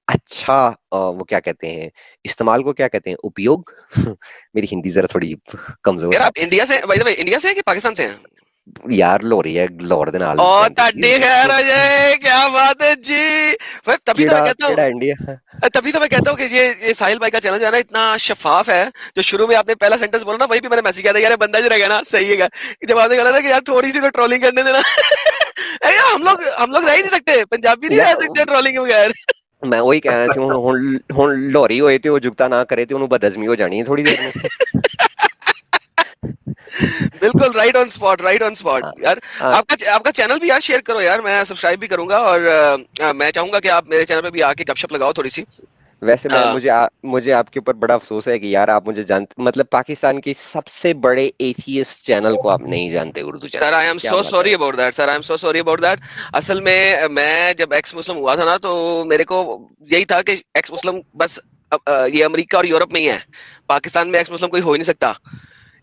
[SPEAKER 6] अच्छा वो क्या कहते हैं, इस्तेमाल को क्या कहते हैं, उपयोग मेरी हिंदी जरा थोड़ी कमजोर
[SPEAKER 3] यार
[SPEAKER 6] है
[SPEAKER 3] आप इंडिया से, बाय द वे, इंडिया से हैं कि पाकिस्तान से हैं?
[SPEAKER 6] यार। लोरी है, लोर दे नाल
[SPEAKER 3] और
[SPEAKER 6] कहंदे
[SPEAKER 3] ताड़ी खैर हो जाए, क्या बात है जी। फिर तभी तो मैं कहता
[SPEAKER 6] केड़ा
[SPEAKER 3] हूँ,
[SPEAKER 6] इंडिया।
[SPEAKER 3] तभी तो मैं कहता हूँ कि ये साहिल भाई का चैनल जो है ना इतना शफाफ है। जो शुरू में आपने पहला सेंटेंस बोला ना, वही भी मैंने मैसेज किया था, यार ये बंदा जो रहेगा ना सही है। जब आपने कहा ना कि यार थोड़ी सी तो ट्रोलिंग करने देना यार हम लोग रह ही नहीं सकते, पंजाबी नहीं रह
[SPEAKER 6] यार
[SPEAKER 3] सकते ट्रोलिंग के बगैर।
[SPEAKER 6] मैं वही कहना सी, हुन लोरी होए ते ओ जुगता ना करे ते ओनु बदहजमी हो जानी है थोड़ी देर में।
[SPEAKER 3] बिल्कुल right on spot, right on spot
[SPEAKER 6] हाँ,
[SPEAKER 3] यार।
[SPEAKER 6] हाँ।
[SPEAKER 3] आपका चैनल भी यार शेयर करो यार, मैं सब्सक्राइब भी करूंगा। और मैं चाहूंगा कि आप मेरे चैनल पे भी आके गपशप लगाओ थोड़ी सी।
[SPEAKER 6] वैसे मुझे आपके ऊपर बड़ा अफसोस है कि यार आप मुझे जानते, मतलब पाकिस्तान के सबसे बड़े एथियस्ट चैनल को आप नहीं जानते, Urdu
[SPEAKER 3] sir I
[SPEAKER 6] channel.
[SPEAKER 3] Am
[SPEAKER 6] क्या
[SPEAKER 3] सो
[SPEAKER 6] बात
[SPEAKER 3] सॉरी
[SPEAKER 6] है।
[SPEAKER 3] About that, sir I am so sorry about that. असल में मैं जब एक्स मुस्लिम हुआ था ना, तो मेरे को यही था कि एक्स मुस्लिम बस ये अमेरिका और यूरोप में ही है, पाकिस्तान में एक्स मुस्लिम कोई हो ही नहीं सकता।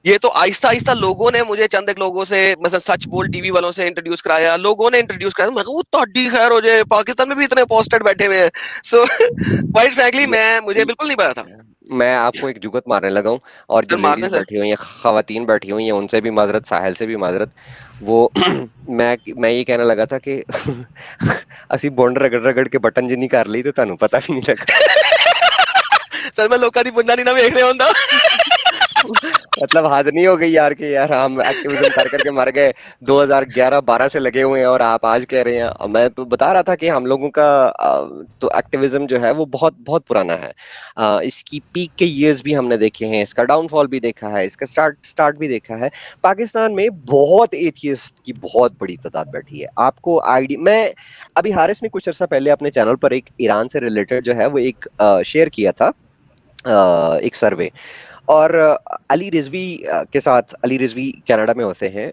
[SPEAKER 3] ये तो आहिस्ता आहिस्ता लोगों ने मुझे, चंद एक लोगों से, मतलब सच बोल टीवी वालों से इंट्रोड्यूस कराया, लोगों ने इंट्रोड्यूस कराया। मैं वो ताड़ी खैर हो जाए, पाकिस्तान में भी इतने पोस्टेड बैठे हुए हैं। सो क्वाइट फ्रैंकली मुझे बिल्कुल नहीं पता था।
[SPEAKER 6] मैं आपको एक जुगत मारने लगा हूं, और जो
[SPEAKER 3] सर मारने
[SPEAKER 6] लेडीज
[SPEAKER 3] सर।
[SPEAKER 6] बैठी हुई हैं, खवातीन बैठी हुई हैं, उनसे भी माजरत, साहिल से भी माजरत। वो मैं ये कहने लगा था कि ਅਸੀਂ ਬੁੰਡ ਰਗੜ ਰਗੜ के बटन जिन्नी कर ली तो ਤੁਹਾਨੂੰ पता भी नहीं लगा।
[SPEAKER 3] सर मैं लोगों दी बुंडा नहीं ना देख रहा होंदा।
[SPEAKER 6] मतलब हद नहीं हो गई यार, कि यार हम एक्टिविज्म कर करके मर गए, 2011-12 से लगे हुए हैं और आप आज कह रहे हैं। मैं तो बता रहा था कि हम लोगों का तो एक्टिविज्म जो है वो बहुत बहुत पुराना है। इसकी पीक के years भी हमने देखे हैं, इसका डाउनफॉल भी देखा है, इसका स्टार्ट भी देखा है। पाकिस्तान में बहुत एथियस्ट की बहुत बड़ी तादाद बैठी है। आपको आईडी, मैं अभी हारिस ने कुछ अर्सा पहले अपने चैनल पर एक ईरान से रिलेटेड जो है वो एक शेयर किया था, एक सर्वे। और अली रिजवी के साथ, अली रिजवी कनाडा में होते हैं,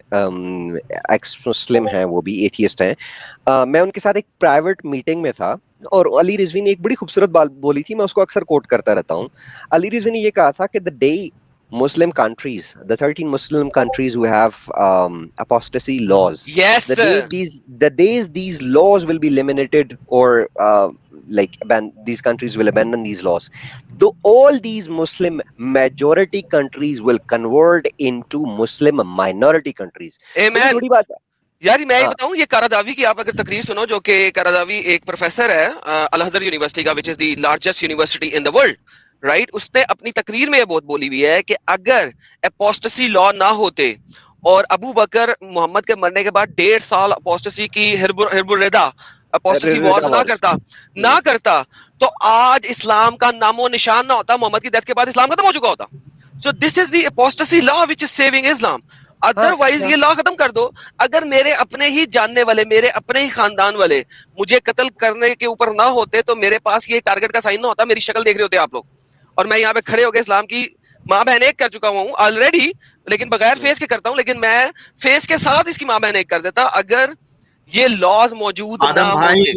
[SPEAKER 6] एक्स मुस्लिम हैं, वो भी एथियस्ट हैं। मैं उनके साथ एक प्राइवेट मीटिंग में था, और अली रिजवी ने एक बड़ी खूबसूरत बात बोली थी, मैं उसको अक्सर कोट करता रहता हूँ। अली रिजवी ने ये कहा था कि the day Muslim countries, the 13 Muslim countries who have apostasy laws,
[SPEAKER 3] Yes
[SPEAKER 6] the
[SPEAKER 3] sir.
[SPEAKER 6] days these laws will be eliminated, or these countries will abandon these laws, though all these Muslim majority countries will convert into Muslim minority countries.
[SPEAKER 3] Amen.
[SPEAKER 6] थोड़ी बात
[SPEAKER 3] यार मैं ये बताऊं, ये कारादावी की आप अगर तकरीर सुनो, जो कि कारादावी एक प्रोफेसर है अल अज़हर यूनिवर्सिटी का, which is the largest university in the world, right. उसने अपनी तकरीर में ये बहुत बोली हुई है कि अगर अपोस्टेसी लॉ ना होते और अबू बकर मोहम्मद के मरने के बाद 1.5 साल अपोस्टेसी की हिर्बुर्रेदा अपोस्टेसी वॉर्स ना करता तो आज इस्लाम का नामो निशान ना होता, मोहम्मद की डेथ के बाद इस्लाम खत्म हो चुका होता। So this is the apostasy law which is saving Islam. Otherwise ये लॉ खत्म कर दो। अगर मेरे अपने ही जानने वाले, मेरे अपने ही खानदान वाले मुझे कत्ल करने के ऊपर ना होते, तो मेरे पास ये टारगेट का साइन ना होता, मेरी शक्ल देख रहे होते आप लोग, और मैं यहाँ पे खड़े होकर इस्लाम की माँ बहन एक कर चुका हूँ ऑलरेडी, लेकिन बगैर फेस के करता हूँ, लेकिन मैं फेस के साथ इसकी माँ बहन एक कर देता अगर ये लॉज मौजूद ना होते।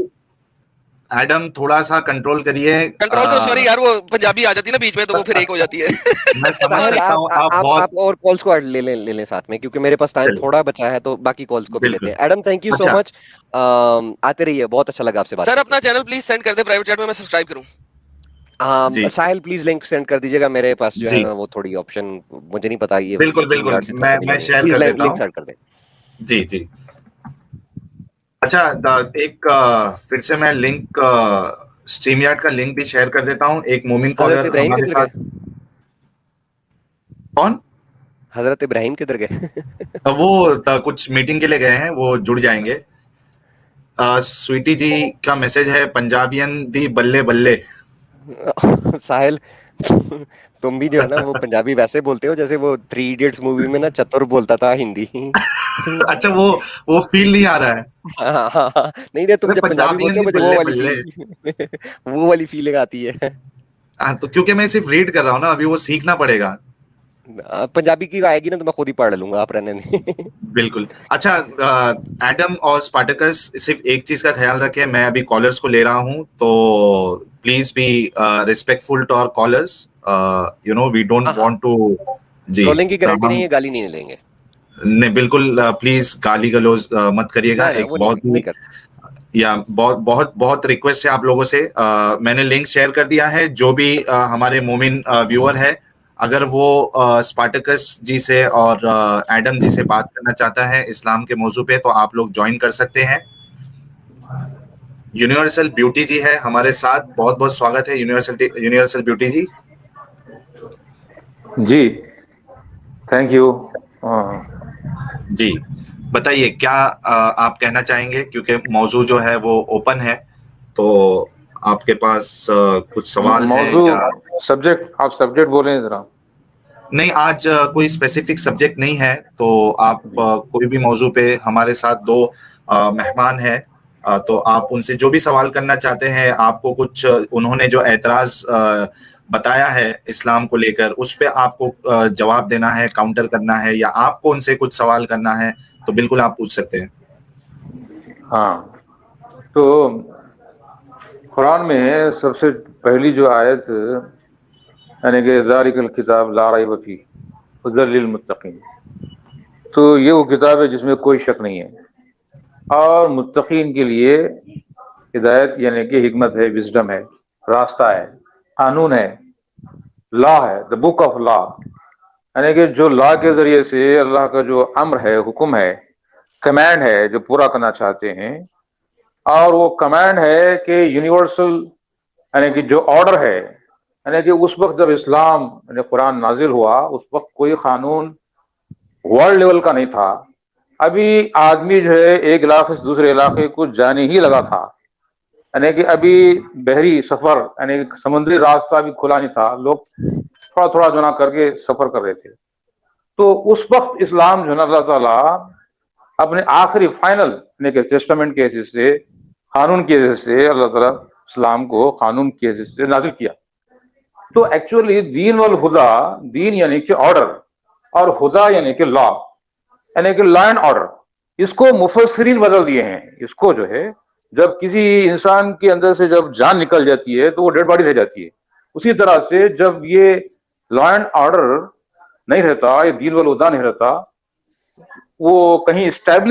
[SPEAKER 2] एडम थोड़ा सा कंट्रोल करिए।
[SPEAKER 3] कंट्रोल तो सॉरी यार, वो पंजाबी आ जाती है ना बीच में तो वो फिर एक हो जाती है।
[SPEAKER 2] मैं समझ
[SPEAKER 6] साहिल,
[SPEAKER 2] सकता हूँ, आप बहुत
[SPEAKER 6] आप और कॉल्स को ले लें साथ में, क्योंकि मेरे पास टाइम
[SPEAKER 2] चलिए,
[SPEAKER 6] थोड़ा बचा है, तो बाकी कॉल्स को भी लेते
[SPEAKER 2] बिल्कुल।
[SPEAKER 6] हैं। एडम, थैंक यू सो
[SPEAKER 2] अच्छा,
[SPEAKER 6] मच, आते रहिए, बहुत अच्छा लगा आपसे बात
[SPEAKER 3] सर
[SPEAKER 6] करके।
[SPEAKER 3] अपना चैनल प्लीज सेंड कर दे प्राइवेट चैट में, मैं सब्सक्राइब करूं।
[SPEAKER 2] जी
[SPEAKER 6] साहिल प्लीज लिंक सेंड कर दीजिएगा, मेरे पास जो है
[SPEAKER 2] जी,
[SPEAKER 6] ना वो थोड़ी ऑप्शन मुझे नहीं पता, ये
[SPEAKER 2] बिल्कुल
[SPEAKER 6] स्ट्रीम
[SPEAKER 2] बिल्कुल,
[SPEAKER 6] यार्ड से थोड़ा सा
[SPEAKER 2] मैं
[SPEAKER 6] मिलेंगे,
[SPEAKER 2] शेयर
[SPEAKER 6] प्लीज
[SPEAKER 2] कर देता
[SPEAKER 6] लिंक
[SPEAKER 2] हूँ।
[SPEAKER 6] सेंड कर दें।
[SPEAKER 2] जी जी। अच्छा, एक फिर से मैं लिंक, स्ट्रीम यार्ड का लिंक भी शेयर कर देता हूँ। एक मोमिन
[SPEAKER 6] हजरत
[SPEAKER 2] कॉलर
[SPEAKER 6] इब्राहिम
[SPEAKER 2] हमारे
[SPEAKER 6] किधर
[SPEAKER 2] साथ।
[SPEAKER 6] गए?
[SPEAKER 2] कौन?
[SPEAKER 6] हजरत इब्राहिम किधर गए?
[SPEAKER 2] वो कुछ मीटिंग के लिए गए हैं, वो जुड़ जाएंगे। स्वीटी जी का मैसेज है, पंजाबियन दी बल्ले बल्ले।
[SPEAKER 6] साहिल, तुम भी जो है ना वो पंजाबी वैसे बोलते हो जैसे वो 3 इडियट्स मूवी में ना चतुर बोलता था हिंदी।
[SPEAKER 2] अच्छा, वो फील नहीं आ रहा है।
[SPEAKER 6] हाँ, हाँ, हाँ। नहीं नहीं, तुम
[SPEAKER 2] अरे
[SPEAKER 6] जब पंजाबी
[SPEAKER 2] पंजाबियन
[SPEAKER 6] बोलते हो
[SPEAKER 2] दी
[SPEAKER 6] मुझे वो
[SPEAKER 2] बल्ले
[SPEAKER 6] वाली
[SPEAKER 2] बल्ले।
[SPEAKER 6] फील वो वाली फीलिंग आती है।
[SPEAKER 2] हाँ, तो क्योंकि मैं सिर्फ रीड कर रहा हूँ ना, अभी वो सीखना पड़ेगा।
[SPEAKER 6] पंजाबी की आएगी ना तो मैं खुद ही पढ़ लूंगा, आप रहने दें।
[SPEAKER 2] बिल्कुल। अच्छा, एडम और स्पार्टकस सिर्फ एक चीज का ख्याल रखें, मैं अभी कॉलर्स को ले रहा हूं, तो please be respectful to our callers. We don't
[SPEAKER 6] हाँ, हाँ,
[SPEAKER 2] वांट टू। जी,
[SPEAKER 6] ट्रोलिंग की
[SPEAKER 2] तो
[SPEAKER 6] गारंटी नहीं
[SPEAKER 2] हम
[SPEAKER 6] है, गाली नहीं लेंगे।
[SPEAKER 2] नहीं, बिल्कुल प्लीज गाली गलौज मत करिएगा।
[SPEAKER 6] ना ना,
[SPEAKER 2] एक
[SPEAKER 6] वो
[SPEAKER 2] बहुत
[SPEAKER 6] नहीं
[SPEAKER 2] ही,
[SPEAKER 6] करते।
[SPEAKER 2] या बहुत बहुत बहुत रिक्वेस्ट है आप लोगों से। मैंने लिंक शेयर कर दिया है, जो भी हमारे मोमिन व्यूअर है, अगर वो स्पार्टकस जी से और एडम जी से बात करना चाहता है इस्लाम के मौजू पे, तो आप लोग ज्वाइन कर सकते हैं। यूनिवर्सल ब्यूटी जी है हमारे साथ, बहुत बहुत स्वागत है यूनिवर्सल ब्यूटी जी।
[SPEAKER 9] जी, थैंक यू।
[SPEAKER 2] जी, बताइए क्या आप कहना चाहेंगे, क्योंकि मौजू जो है वो ओपन है, तो आपके पास कुछ सवाल है
[SPEAKER 9] मौजू,
[SPEAKER 2] या
[SPEAKER 9] सब्जेक्ट, आप सब्जेक्ट बोलें जरा।
[SPEAKER 2] नहीं? आज कोई स्पेसिफिक सब्जेक्ट नहीं है, तो आप कोई भी मौजू पे, हमारे साथ 2 मेहमान हैं, तो आप उनसे जो भी सवाल करना चाहते हैं, आपको कुछ उन्होंने जो एतराज बताया है इस्लाम को लेकर, उस पे आपको जवाब देना है, काउंटर करना है, या आपको उनसे कुछ सवाल करना है, तो बिल्कुल आप पूछ सकते हैं।
[SPEAKER 9] हाँ, तो कुरान में सबसे पहली जो आयत, यानी कि ज़ालिकल किताब ला रैब फीह हुदल लिल मुत्तकीन, तो ये वो किताब है जिसमें कोई शक नहीं है, और मुत्तकीन के लिए हिदायत यानी कि हिकमत है, विजडम है, रास्ता है, कानून है, लॉ है, द बुक ऑफ लॉ, यानी कि जो लॉ के जरिए से अल्लाह का जो अम्र है, हुक्म है, कमांड है, जो पूरा करना चाहते हैं, और वो कमांड है कि यूनिवर्सल, यानी कि जो ऑर्डर है, यानी कि उस वक्त जब इस्लाम यानी कुरान नाजिल हुआ, उस वक्त कोई कानून वर्ल्ड लेवल का नहीं था। अभी आदमी जो है एक इलाके से दूसरे इलाके को जाने ही लगा था, यानी कि अभी बहरी सफर यानी समुद्री रास्ता भी खुला नहीं था, लोग थोड़ा थोड़ा जो ना करके सफर कर रहे थे। तो उस वक्त इस्लाम जो है ना अल्लाह ताला अपने आखिरी फाइनल यानी कि टेस्टामेंट के हैसियत से, कानून की हैसियत से अल्लाह ताला इस्लाम को कानून की हैसियत से नाजिल किया। तो एक्चुअली दीन वल हुदा, दीन यानी कि ऑर्डर, और हुदा यानी कि लॉ, यानी कि लॉ एंड ऑर्डर, इसको मुफस्सिरीन बदल दिए हैं। इसको जो है, जब किसी इंसान के अंदर से जब जान निकल जाती है तो वो डेड बॉडी रह जाती है। उसी तरह से जब ये लॉ एंड ऑर्डर नहीं रहता, ये दीन वल हुदा नहीं रहता, वो कहीं स्टैब्लिश